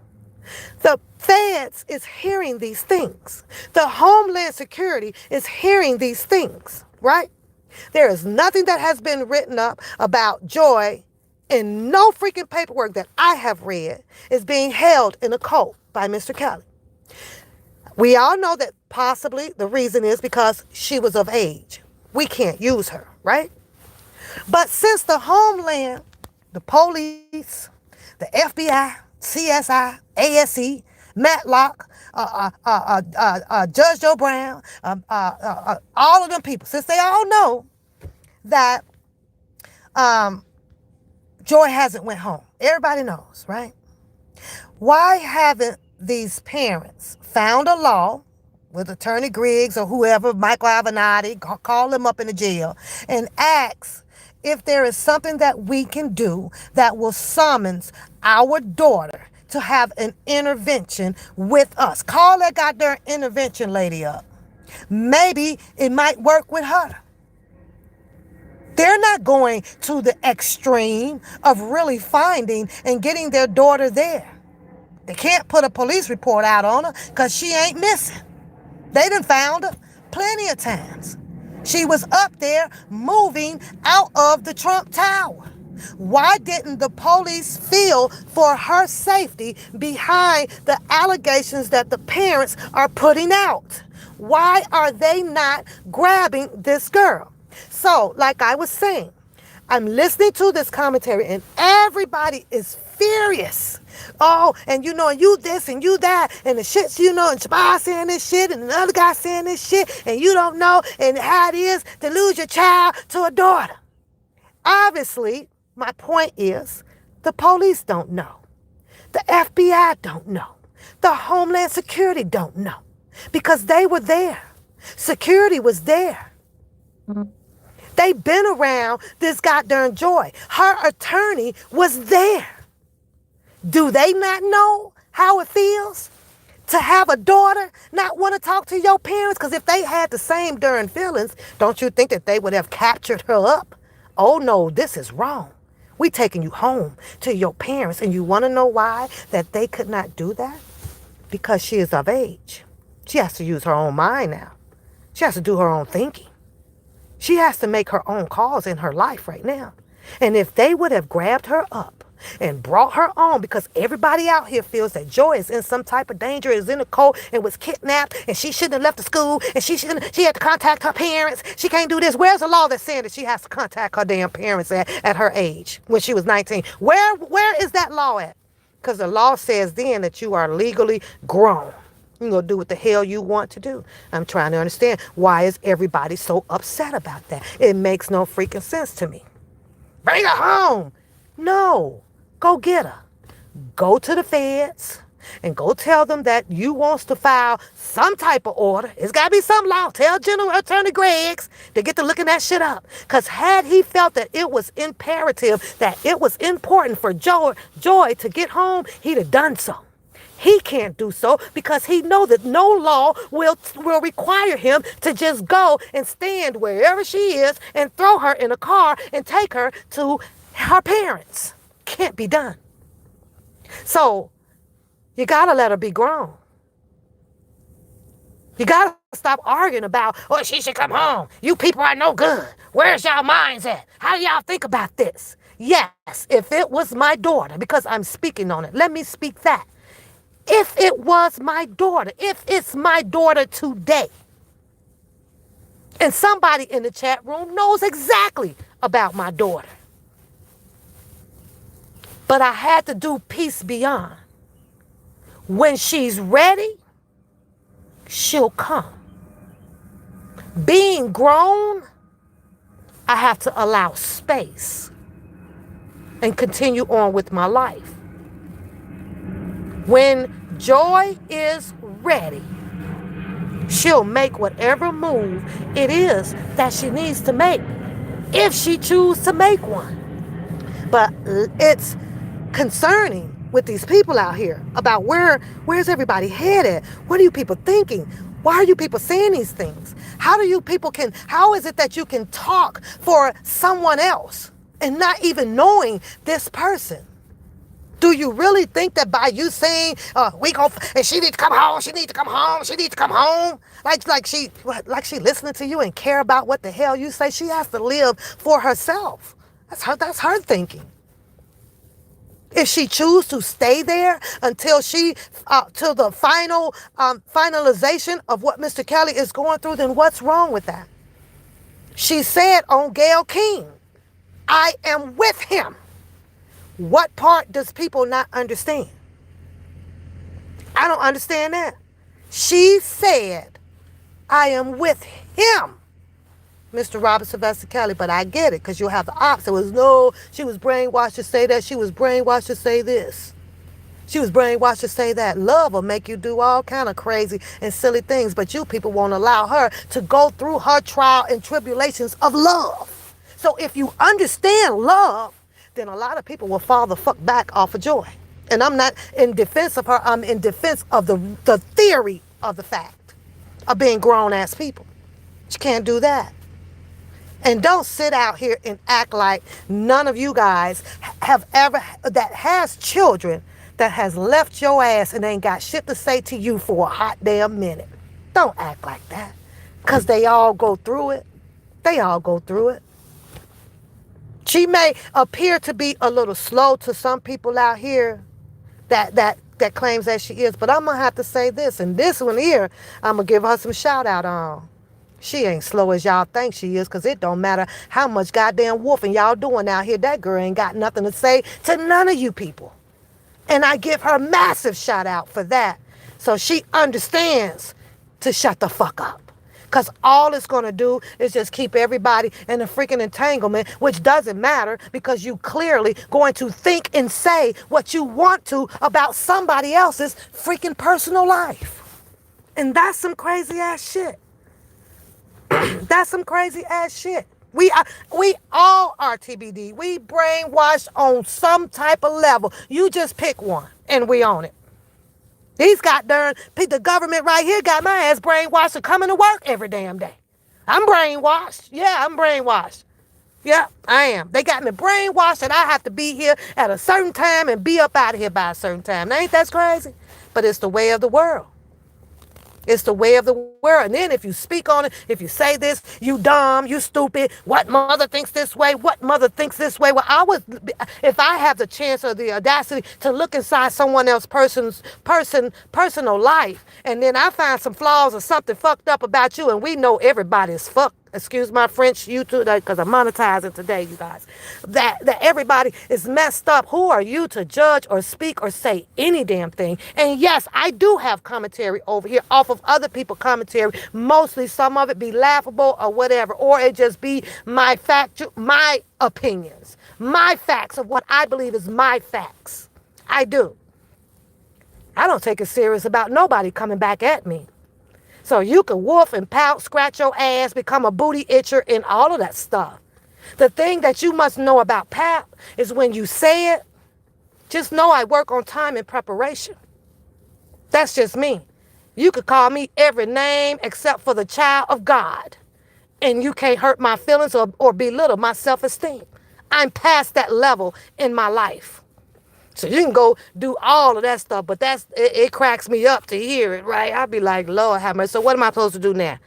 The feds is hearing these things. The Homeland Security is hearing these things, right? There is nothing that has been written up about Joy, and no freaking paperwork that I have read is being held in a cult by Mr. Kelly. We all know that possibly the reason is because she was of age. We can't use her, right? But since the Homeland, the police, the FBI, CSI, ASE, Matlock, Judge Joe Brown, all of them people, since they all know that Joy hasn't went home. Everybody knows, right? Why haven't these parents found a law with Attorney Griggs or whoever, Michael Avenatti, call them up in the jail and ask if there is something that we can do that will summons our daughter to have an intervention with us. Call that goddamn intervention lady up. Maybe it might work with her. They're not going to the extreme of really finding and getting their daughter there. They can't put a police report out on her because she ain't missing. They done found her plenty of times. She was up there moving out of the Trump Tower. Why didn't the police feel for her safety behind the allegations that the parents are putting out? Why are they not grabbing this girl? So, like I was saying, I'm listening to this commentary and everybody is furious. Oh, and you know, you this and you that, and the shits, you know, and Shabazz saying this shit, and another guy saying this shit, and you don't know, and how it is to lose your child to a daughter. Obviously, my point is, the police don't know. The FBI don't know. The Homeland Security don't know. Because they were there. Security was there. They've been around this goddamn Joy. Her attorney was there. Do they not know how it feels to have a daughter not want to talk to your parents? Because if they had the same darn feelings, don't you think that they would have captured her up? Oh no, this is wrong. We taking you home to your parents. And you want to know why that they could not do that? Because she is of age. She has to use her own mind now. She has to do her own thinking. She has to make her own calls in her life right now. And if they would have grabbed her up and brought her on, because everybody out here feels that Joy is in some type of danger, is in a cold and was kidnapped, and she shouldn't have left the school, and she had to contact her parents. She can't do this. Where's the law that's saying that she has to contact her damn parents at her age when she was 19? Where is that law at? Because the law says then that you are legally grown. You can go do what the hell you want to do. I'm trying to understand, why is everybody so upset about that? It makes no freaking sense to me. Bring her home. No. Go get her. Go to the feds and go tell them that you wants to file some type of order. It's got to be some law. Tell General Attorney Greggs to get to looking that shit up. Because had he felt that it was imperative, that it was important for Joy to get home, he'd have done so. He can't do so because he knows that no law will require him to just go and stand wherever she is and throw her in a car and take her to her parents. Can't be done. So you got to let her be grown. You got to stop arguing about, oh, she should come home. You people are no good. Where's y'all minds at? How do y'all think about this? Yes, if it was my daughter, because I'm speaking on it, let me speak that. If it was my daughter, if it's my daughter today, and somebody in the chat room knows exactly about my daughter, but I had to do peace beyond. When she's ready, she'll come. Being grown, I have to allow space and continue on with my life. When Joy is ready, she'll make whatever move it is that she needs to make, if she chooses to make one. But it's concerning with these people out here about where's everybody headed? What are you people thinking? Why are you people saying these things? How is it that you can talk for someone else and not even knowing this person? Do you really think that by you saying, and she needs to come home, she needs to come home, she needs to come home, like she listening to you and care about what the hell you say? She has to live for herself. That's her thinking. If she chooses to stay there until till the final finalization of what Mr. Kelly is going through, then what's wrong with that? She said on Gayle King, I am with him. What part does people not understand? I don't understand that. She said, I am with him, Mr. Robert Sylvester Kelly, but I get it, because you'll have the opposite. It was no, she was brainwashed to say that. She was brainwashed to say this. She was brainwashed to say that. Love will make you do all kind of crazy and silly things, but you people won't allow her to go through her trial and tribulations of love. So if you understand love, then a lot of people will fall the fuck back off of Joy. And I'm not in defense of her. I'm in defense of the theory of the fact of being grown-ass people. You can't do that. And don't sit out here and act like none of you guys have ever, that has children, that has left your ass and ain't got shit to say to you for a hot damn minute. Don't act like that. Because they all go through it. They all go through it. She may appear to be a little slow to some people out here that claims that she is, but I'm going to have to say this, and this one here, I'm going to give her some shout out on. She ain't slow as y'all think she is, because it don't matter how much goddamn wolfing y'all doing out here. That girl ain't got nothing to say to none of you people. And I give her massive shout out for that. So she understands to shut the fuck up. Because all it's going to do is just keep everybody in a freaking entanglement, which doesn't matter because you clearly going to think and say what you want to about somebody else's freaking personal life. And that's some crazy ass shit. That's some crazy ass shit. We all are TBD. We brainwashed on some type of level. You just pick one and we own it. These goddamn, the government right here got my ass brainwashed to coming to work every damn day. I'm brainwashed. Yeah, I'm brainwashed. Yeah, I am. They got me brainwashed that I have to be here at a certain time and be up out of here by a certain time. Now, ain't that crazy? But it's the way of the world. It's the way of the world. And then if you speak on it, if you say this, you dumb, you stupid, what mother thinks this way, what mother thinks this way. Well, if I have the chance or the audacity to look inside someone else's personal life, and then I find some flaws or something fucked up about you, and we know everybody's fucked. Excuse my French, you too, because I'm monetizing today, you guys. That everybody is messed up. Who are you to judge or speak or say any damn thing? And yes, I do have commentary over here off of other people's commentary. Mostly some of it be laughable or whatever, or it just be my opinions, my facts of what I believe is my facts. I do. I don't take it serious about nobody coming back at me. So you can wolf and pout, scratch your ass, become a booty itcher, and all of that stuff. The thing that you must know about pout is when you say it, just know I work on time and preparation. That's just me. You could call me every name except for the child of God. And you can't hurt my feelings or belittle my self-esteem. I'm past that level in my life. So you can go do all of that stuff, but it cracks me up to hear it, right? I'll be like, Lord have mercy. So what am I supposed to do now?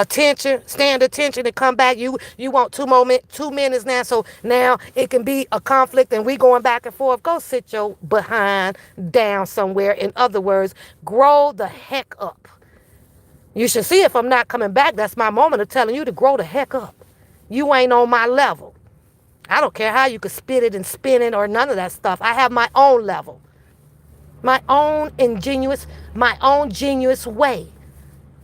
Stand attention and come back. You want 2 minutes now, so now it can be a conflict and we going back and forth. Go sit your behind down somewhere. In other words, grow the heck up. You should see if I'm not coming back. That's my moment of telling you to grow the heck up. You ain't on my level. I don't care how you could spit it and spin it or none of that stuff. I have my own level. My own genius way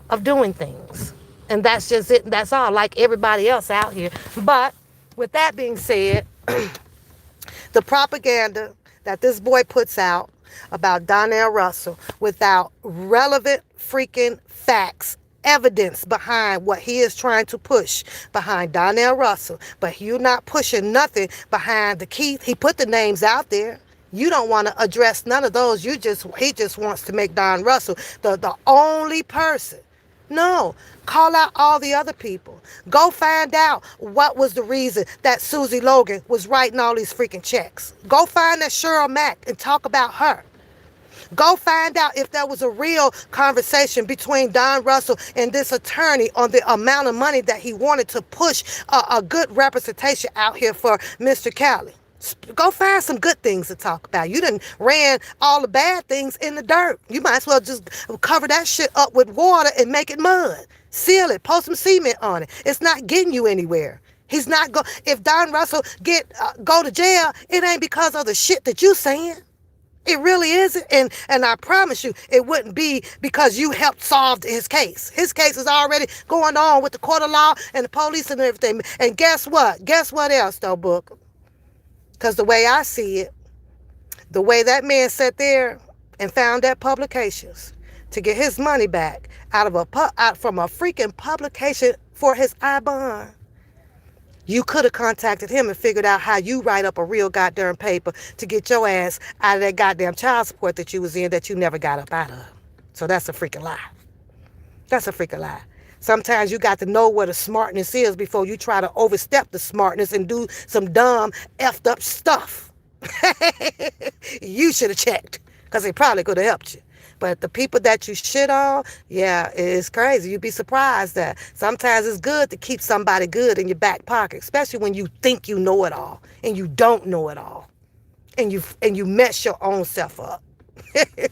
of doing things. And that's just it. That's all, like everybody else out here. But with that being said, the propaganda that this boy puts out about Donnell Russell without relevant freaking facts, evidence behind what he is trying to push behind Donnell Russell, but you're not pushing nothing behind the Keith. He put the names out there. You don't want to address none of those. He just wants to make Don Russell the only person. No, call out all the other people. Go find out what was the reason that Susie Logan was writing all these freaking checks. Go find that Cheryl Mack and talk about her. Go find out if there was a real conversation between Don Russell and this attorney on the amount of money that he wanted to push a good representation out here for Mr. R.kelly. Go find some good things to talk about. You done ran all the bad things in the dirt. You might as well just cover that shit up with water and make it mud. Seal it. Post some cement on it. It's not getting you anywhere. He's not go. If Don Russell go to jail, it ain't because of the shit that you saying. It really isn't. And I promise you, it wouldn't be because you helped solve his case. His case is already going on with the court of law and the police and everything. And guess what? Guess what else, though, Booker? Because the way I see it, the way that man sat there and found that publications to get his money back out from a freaking publication for his I-bond, you could have contacted him and figured out how you write up a real goddamn paper to get your ass out of that goddamn child support that you was in that you never got up out of. So that's a freaking lie. That's a freaking lie. Sometimes you got to know where the smartness is before you try to overstep the smartness and do some dumb, effed up stuff. You should have checked. because they probably could have helped you. But the people that you shit on, yeah, it's crazy. You'd be surprised that sometimes it's good to keep somebody good in your back pocket, especially when you think you know it all and you don't know it all, and you mess your own self up.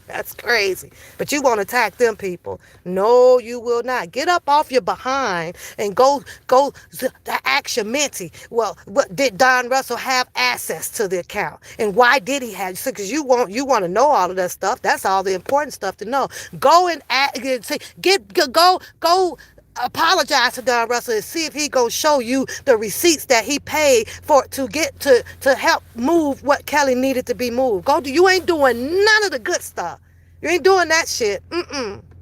That's crazy. But you won't attack them people. No, you will not. Get up off your behind and go to ask your mentee. Well, what did Don Russell have access to the account? And why did he have? Because you want to know all of that stuff. That's all the important stuff to know. Go and go apologize to Don Russell and see if he gonna show you the receipts that he paid for to get to help move what Kelly needed to be moved. Go do. You ain't doing none of the good stuff. You ain't doing that shit.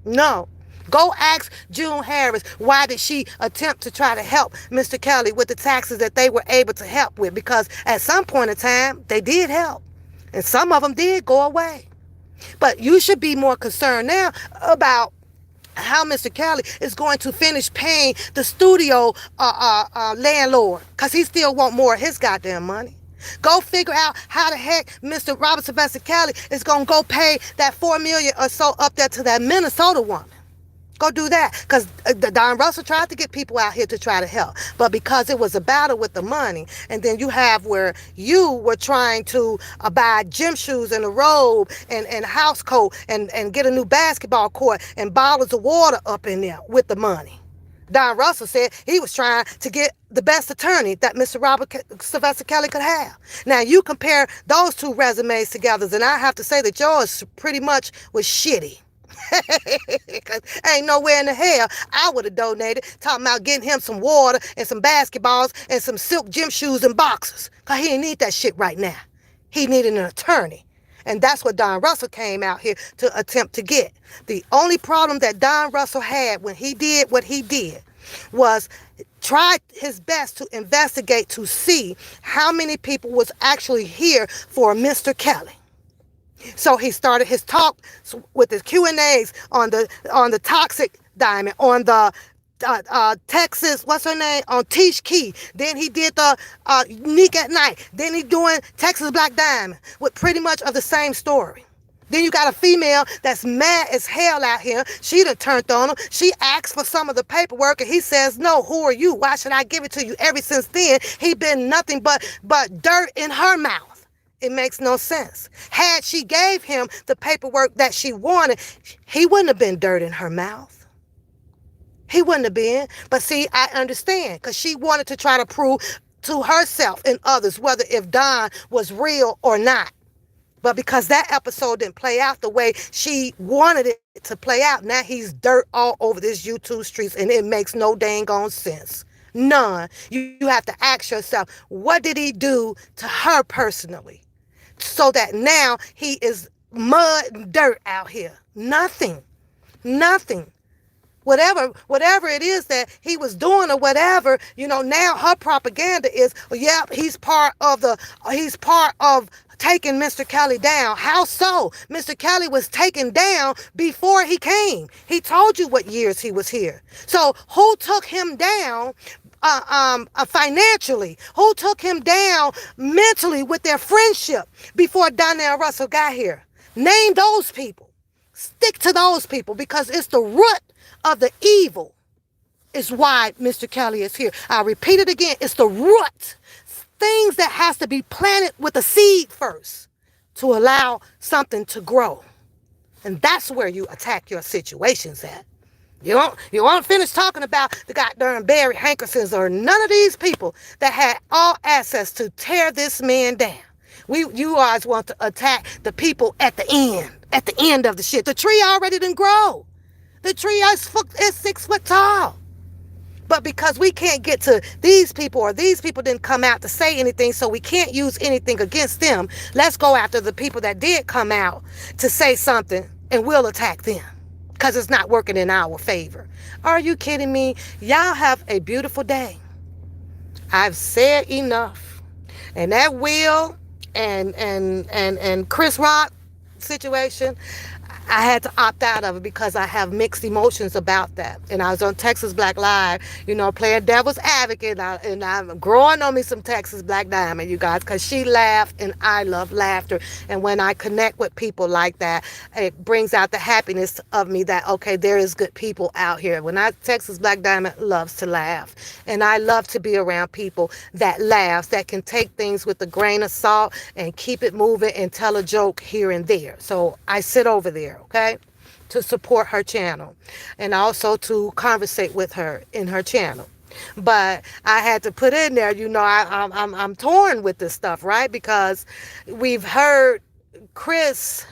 No. Go ask June Harris why did she attempt to try to help Mr. Kelly with the taxes that they were able to help with, because at some point in time they did help and some of them did go away. But you should be more concerned now about how Mr. Kelly is going to finish paying the studio landlord, because he still want more of his goddamn money. Go figure out how the heck Mr. Robert Sylvester Kelly is going to go pay that $4 million or so up there to that Minnesota woman. Go do that, because Don Russell tried to get people out here to try to help, but because it was a battle with the money, and then you have where you were trying to buy gym shoes and a robe and house coat and get a new basketball court and bottles of water up in there with the money. Don Russell said he was trying to get the best attorney that Mr. Robert Sylvester Kelly could have. Now, you compare those two resumes together, and I have to say that yours pretty much was shitty. Cause ain't nowhere in the hell I would have donated talking about getting him some water and some basketballs and some silk gym shoes and boxers. Cause he didn't need that shit right now. He needed an attorney. And that's what Don Russell came out here to attempt to get. The only problem that Don Russell had when he did what he did was tried his best to investigate to see how many people was actually here for Mr. Kelly. So he started his talk with his Q&As on the Toxic Diamond, on the Texas, what's her name, on Tish Key. Then he did the Nick at Night. Then he doing Texas Black Diamond with pretty much of the same story. Then you got a female that's mad as hell out here. She done turned on him. She asked for some of the paperwork and he says, no, who are you? Why should I give it to you? Ever since then, he been nothing but dirt in her mouth. It makes no sense. Had she gave him the paperwork that she wanted, he wouldn't have been dirt in her mouth. He wouldn't have been. But see, I understand, because she wanted to try to prove to herself and others whether if Don was real or not. But because that episode didn't play out the way she wanted it to play out, now he's dirt all over this YouTube streets, and it makes no dang on sense. None. You have to ask yourself, what did he do to her personally, so that now he is mud and dirt out here? Nothing. Whatever it is that he was doing or whatever, now her propaganda is, yep, he's part of taking Mr. Kelly down. How so? Mr. Kelly was taken down before he came. He told you what years he was here. So who took him down financially? Who took him down mentally with their friendship before Donnell Russell got here? Name those people. Stick to those people, because it's the root of the evil is why Mr. Kelly is here. I'll repeat it again. It's the root. Things that has to be planted with a seed first to allow something to grow. And that's where you attack your situations at. You won't finish talking about the goddamn Barry Hankersons or none of these people that had all access to tear this man down. You guys want to attack the people at the end of the shit. The tree already didn't grow. The tree is 6 foot tall. But because we can't get to these people, or these people didn't come out to say anything, so we can't use anything against them, let's go after the people that did come out to say something, and we'll attack them, because it's not working in our favor. Are you kidding me? Y'all have a beautiful day. I've said enough. And that Will and Chris Rock situation, I had to opt out of it because I have mixed emotions about that. And I was on Texas Black Live, playing devil's advocate, and I'm growing on me some Texas Black Diamond, you guys, because she laughed and I love laughter. And when I connect with people like that, it brings out the happiness of me that, okay, there is good people out here. Texas Black Diamond loves to laugh. And I love to be around people that laughs, that can take things with a grain of salt and keep it moving and tell a joke here and there. So I sit over there, okay, to support her channel and also to conversate with her in her channel. But I had to put in there, I'm torn with this stuff, right? Because we've heard Chris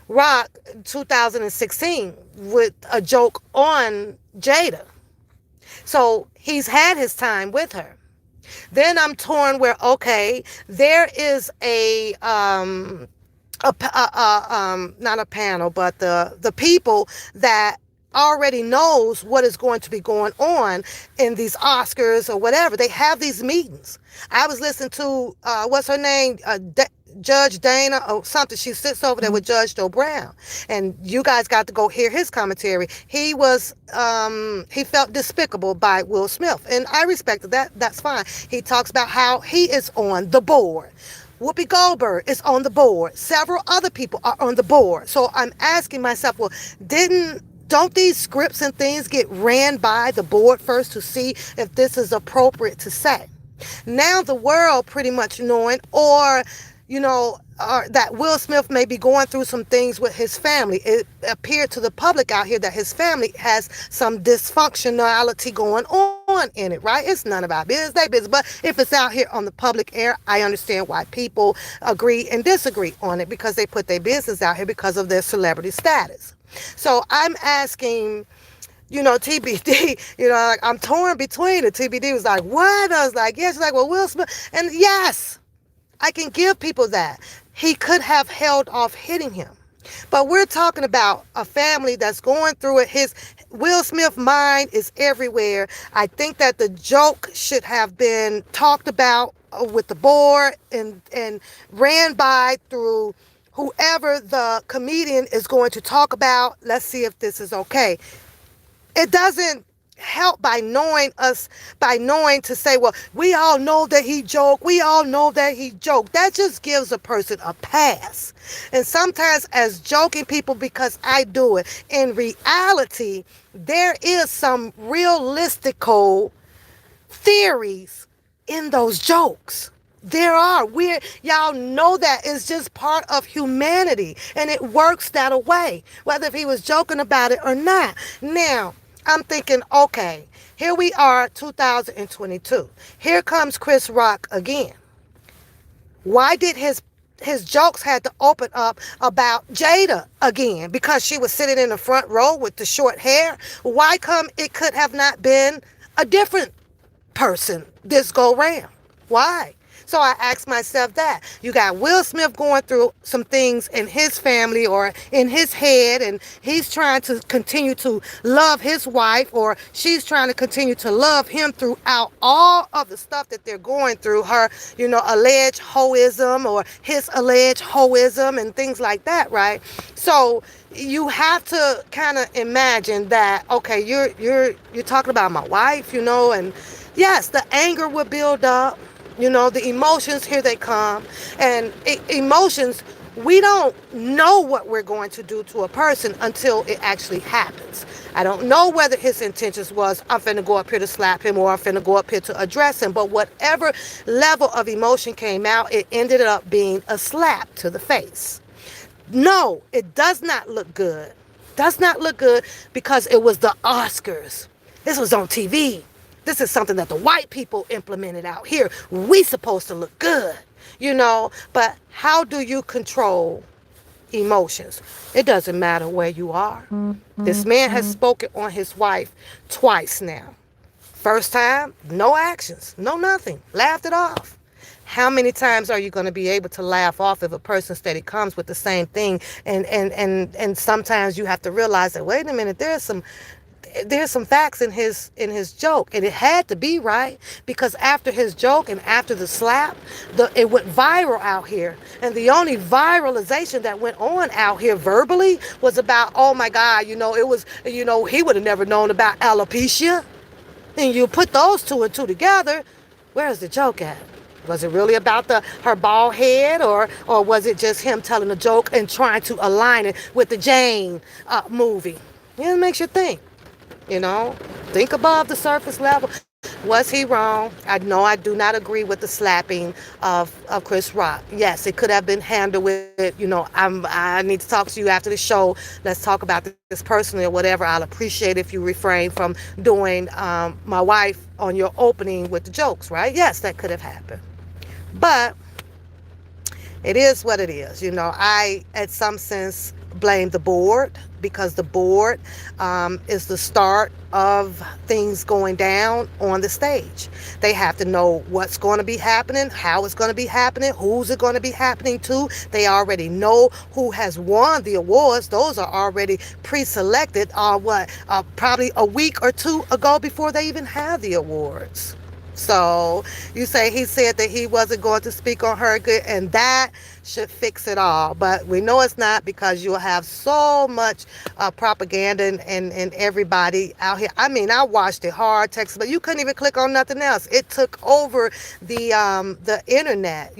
Rock 2016 with a joke on Jada. So he's had his time with her. Then I'm torn where, okay, there is not a panel, but the people that already knows what is going to be going on in these Oscars or whatever. They have these meetings. I was listening to, what's her name? Judge Dana or something. She sits over there with Judge Joe Brown. And you guys got to go hear his commentary. He felt despicable by Will Smith. And I respected that. That's fine. He talks about how he is on the board. Whoopi Goldberg is on the board. Several other people are on the board. So I'm asking myself, well, don't these scripts and things get ran by the board first to see if this is appropriate to say? Now the world pretty much knowing, or that Will Smith may be going through some things with his family. It appeared to the public out here that his family has some dysfunctionality going on in it, right? It's none of our business, they business. But if it's out here on the public air, I understand why people agree and disagree on it, because they put their business out here because of their celebrity status. So I'm asking, TBD, like I'm torn between it. TBD was like, what? I was like, yes. She's like, well, Will Smith. And yes, I can give people that. He could have held off hitting him. But we're talking about a family that's going through it. His Will Smith mind is everywhere. I think that the joke should have been talked about with the board and ran by through whoever the comedian is going to talk about. Let's see if this is okay. It doesn't help by knowing to say, well, we all know that he joked. We all know that he joked. That just gives a person a pass. And sometimes as joking people, because I do it, in reality, there is some realistical theories in those jokes. There are. Y'all know that it's just part of humanity, and it works that way, whether if he was joking about it or not. Now, I'm thinking, okay, here we are, 2022. Here comes Chris Rock again. Why did his jokes had to open up about Jada again? Because she was sitting in the front row with the short hair. Why come it could have not been a different person this go round? Why? So I asked myself that. You got Will Smith going through some things in his family or in his head, and he's trying to continue to love his wife, or she's trying to continue to love him throughout all of the stuff that they're going through, her, alleged hoism or his alleged hoism and things like that, right? So you have to kind of imagine that, okay, you're talking about my wife, and yes, the anger will build up. The emotions, here they come. And emotions, we don't know what we're going to do to a person until it actually happens. I don't know whether his intentions was, I'm finna go up here to slap him, or I'm finna go up here to address him. But whatever level of emotion came out, it ended up being a slap to the face. No, it does not look good. Does not look good, because it was the Oscars. This was on TV. This is something that the white people implemented out here. We supposed to look good, but how do you control emotions? It doesn't matter where you are. This man has spoken on his wife twice now. First time, no actions, no nothing, laughed it off. How many times are you going to be able to laugh off if a person steady comes with the same thing? And sometimes you have to realize that, wait a minute, there's some facts in his joke, and it had to be right because after his joke and after the slap, it went viral out here, and the only viralization that went on out here verbally was about, oh my God, it was, he would have never known about alopecia, and you put those two and two together. Where's the joke at? Was it really about her bald head, or was it just him telling a joke and trying to align it with the Jane movie? It makes you think. You know, think above the surface level. Was he wrong? I know I do not agree with the slapping of Chris Rock. Yes, it could have been handled with, I need to talk to you after the show. Let's talk about this personally or whatever. I'll appreciate if you refrain from doing my wife on your opening with the jokes, right? Yes, that could have happened. But it is what it is. I, at some sense, blame the board because the board is the start of things going down on the stage. They have to know what's going to be happening, how it's going to be happening, who's it going to be happening to. They already know who has won the awards. Those are already pre-selected, probably a week or two ago before they even have the awards. So you say he said that he wasn't going to speak on her good, and that should fix it all. But we know it's not because you'll have so much propaganda and everybody out here. I mean, I watched it hard, text, but you couldn't even click on nothing else. It took over the internet,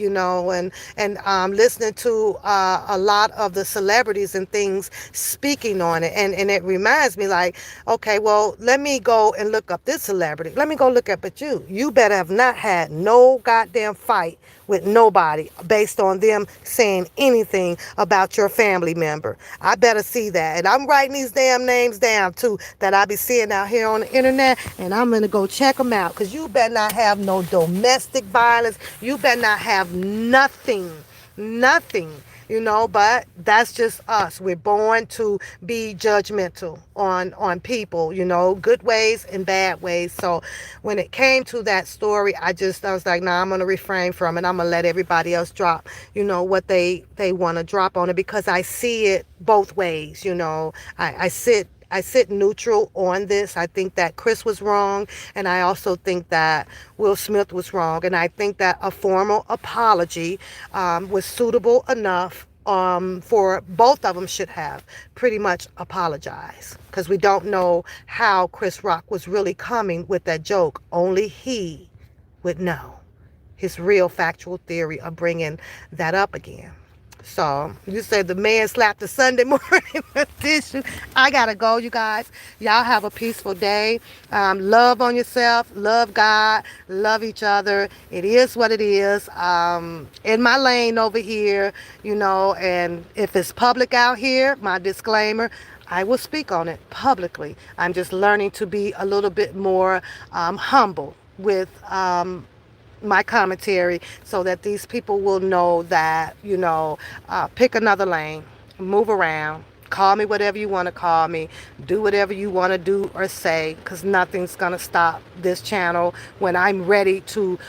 and listening to a lot of the celebrities and things speaking on it. And it reminds me like, okay, well, let me go and look up this celebrity. Let me go look up at you. You better have not had no goddamn fight with nobody based on them saying anything about your family member. I better see that. And I'm writing these damn names down too that I be seeing out here on the internet, and I'm going to go check them out because you better not have no domestic violence. You better not have nothing. But that's just us. We're born to be judgmental on people, good ways and bad ways. So when it came to that story, I was like, nah, I'm going to refrain from it. I'm going to let everybody else drop, what they want to drop on it because I see it both ways. I sit neutral on this. I think that Chris was wrong, and I also think that Will Smith was wrong, and I think that a formal apology was suitable enough for both of them should have pretty much apologized because we don't know how Chris Rock was really coming with that joke. Only he would know his real factual theory of bringing that up again. So you said the man slapped the Sunday morning edition. I gotta go, you guys. Y'all have a peaceful day. Love on yourself, love God, love each other. It is what it is. In my lane over here, and if it's public out here, my disclaimer, I will speak on it publicly. I'm just learning to be a little bit more humble with my commentary so that these people will know that, pick another lane, move around, call me whatever you want to call me, do whatever you want to do or say, because nothing's going to stop this channel when I'm ready to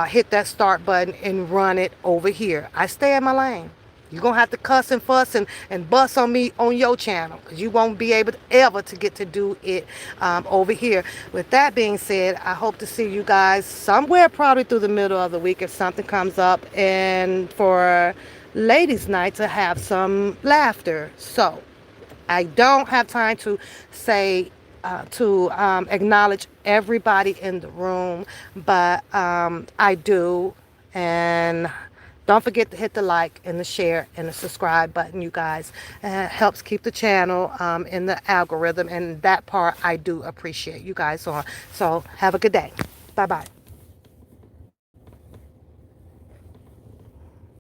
hit that start button and run it over here. I stay in my lane. You're going to have to cuss and fuss and bust on me on your channel because you won't be able to ever to get to do it over here. With that being said, I hope to see you guys somewhere probably through the middle of the week if something comes up, and for ladies' night to have some laughter. So I don't have time to say to acknowledge everybody in the room, but I do. And don't forget to hit the like and the share and the subscribe button, you guys. It helps keep the channel in the algorithm, and that part I do appreciate you guys on. So have a good day. Bye-bye.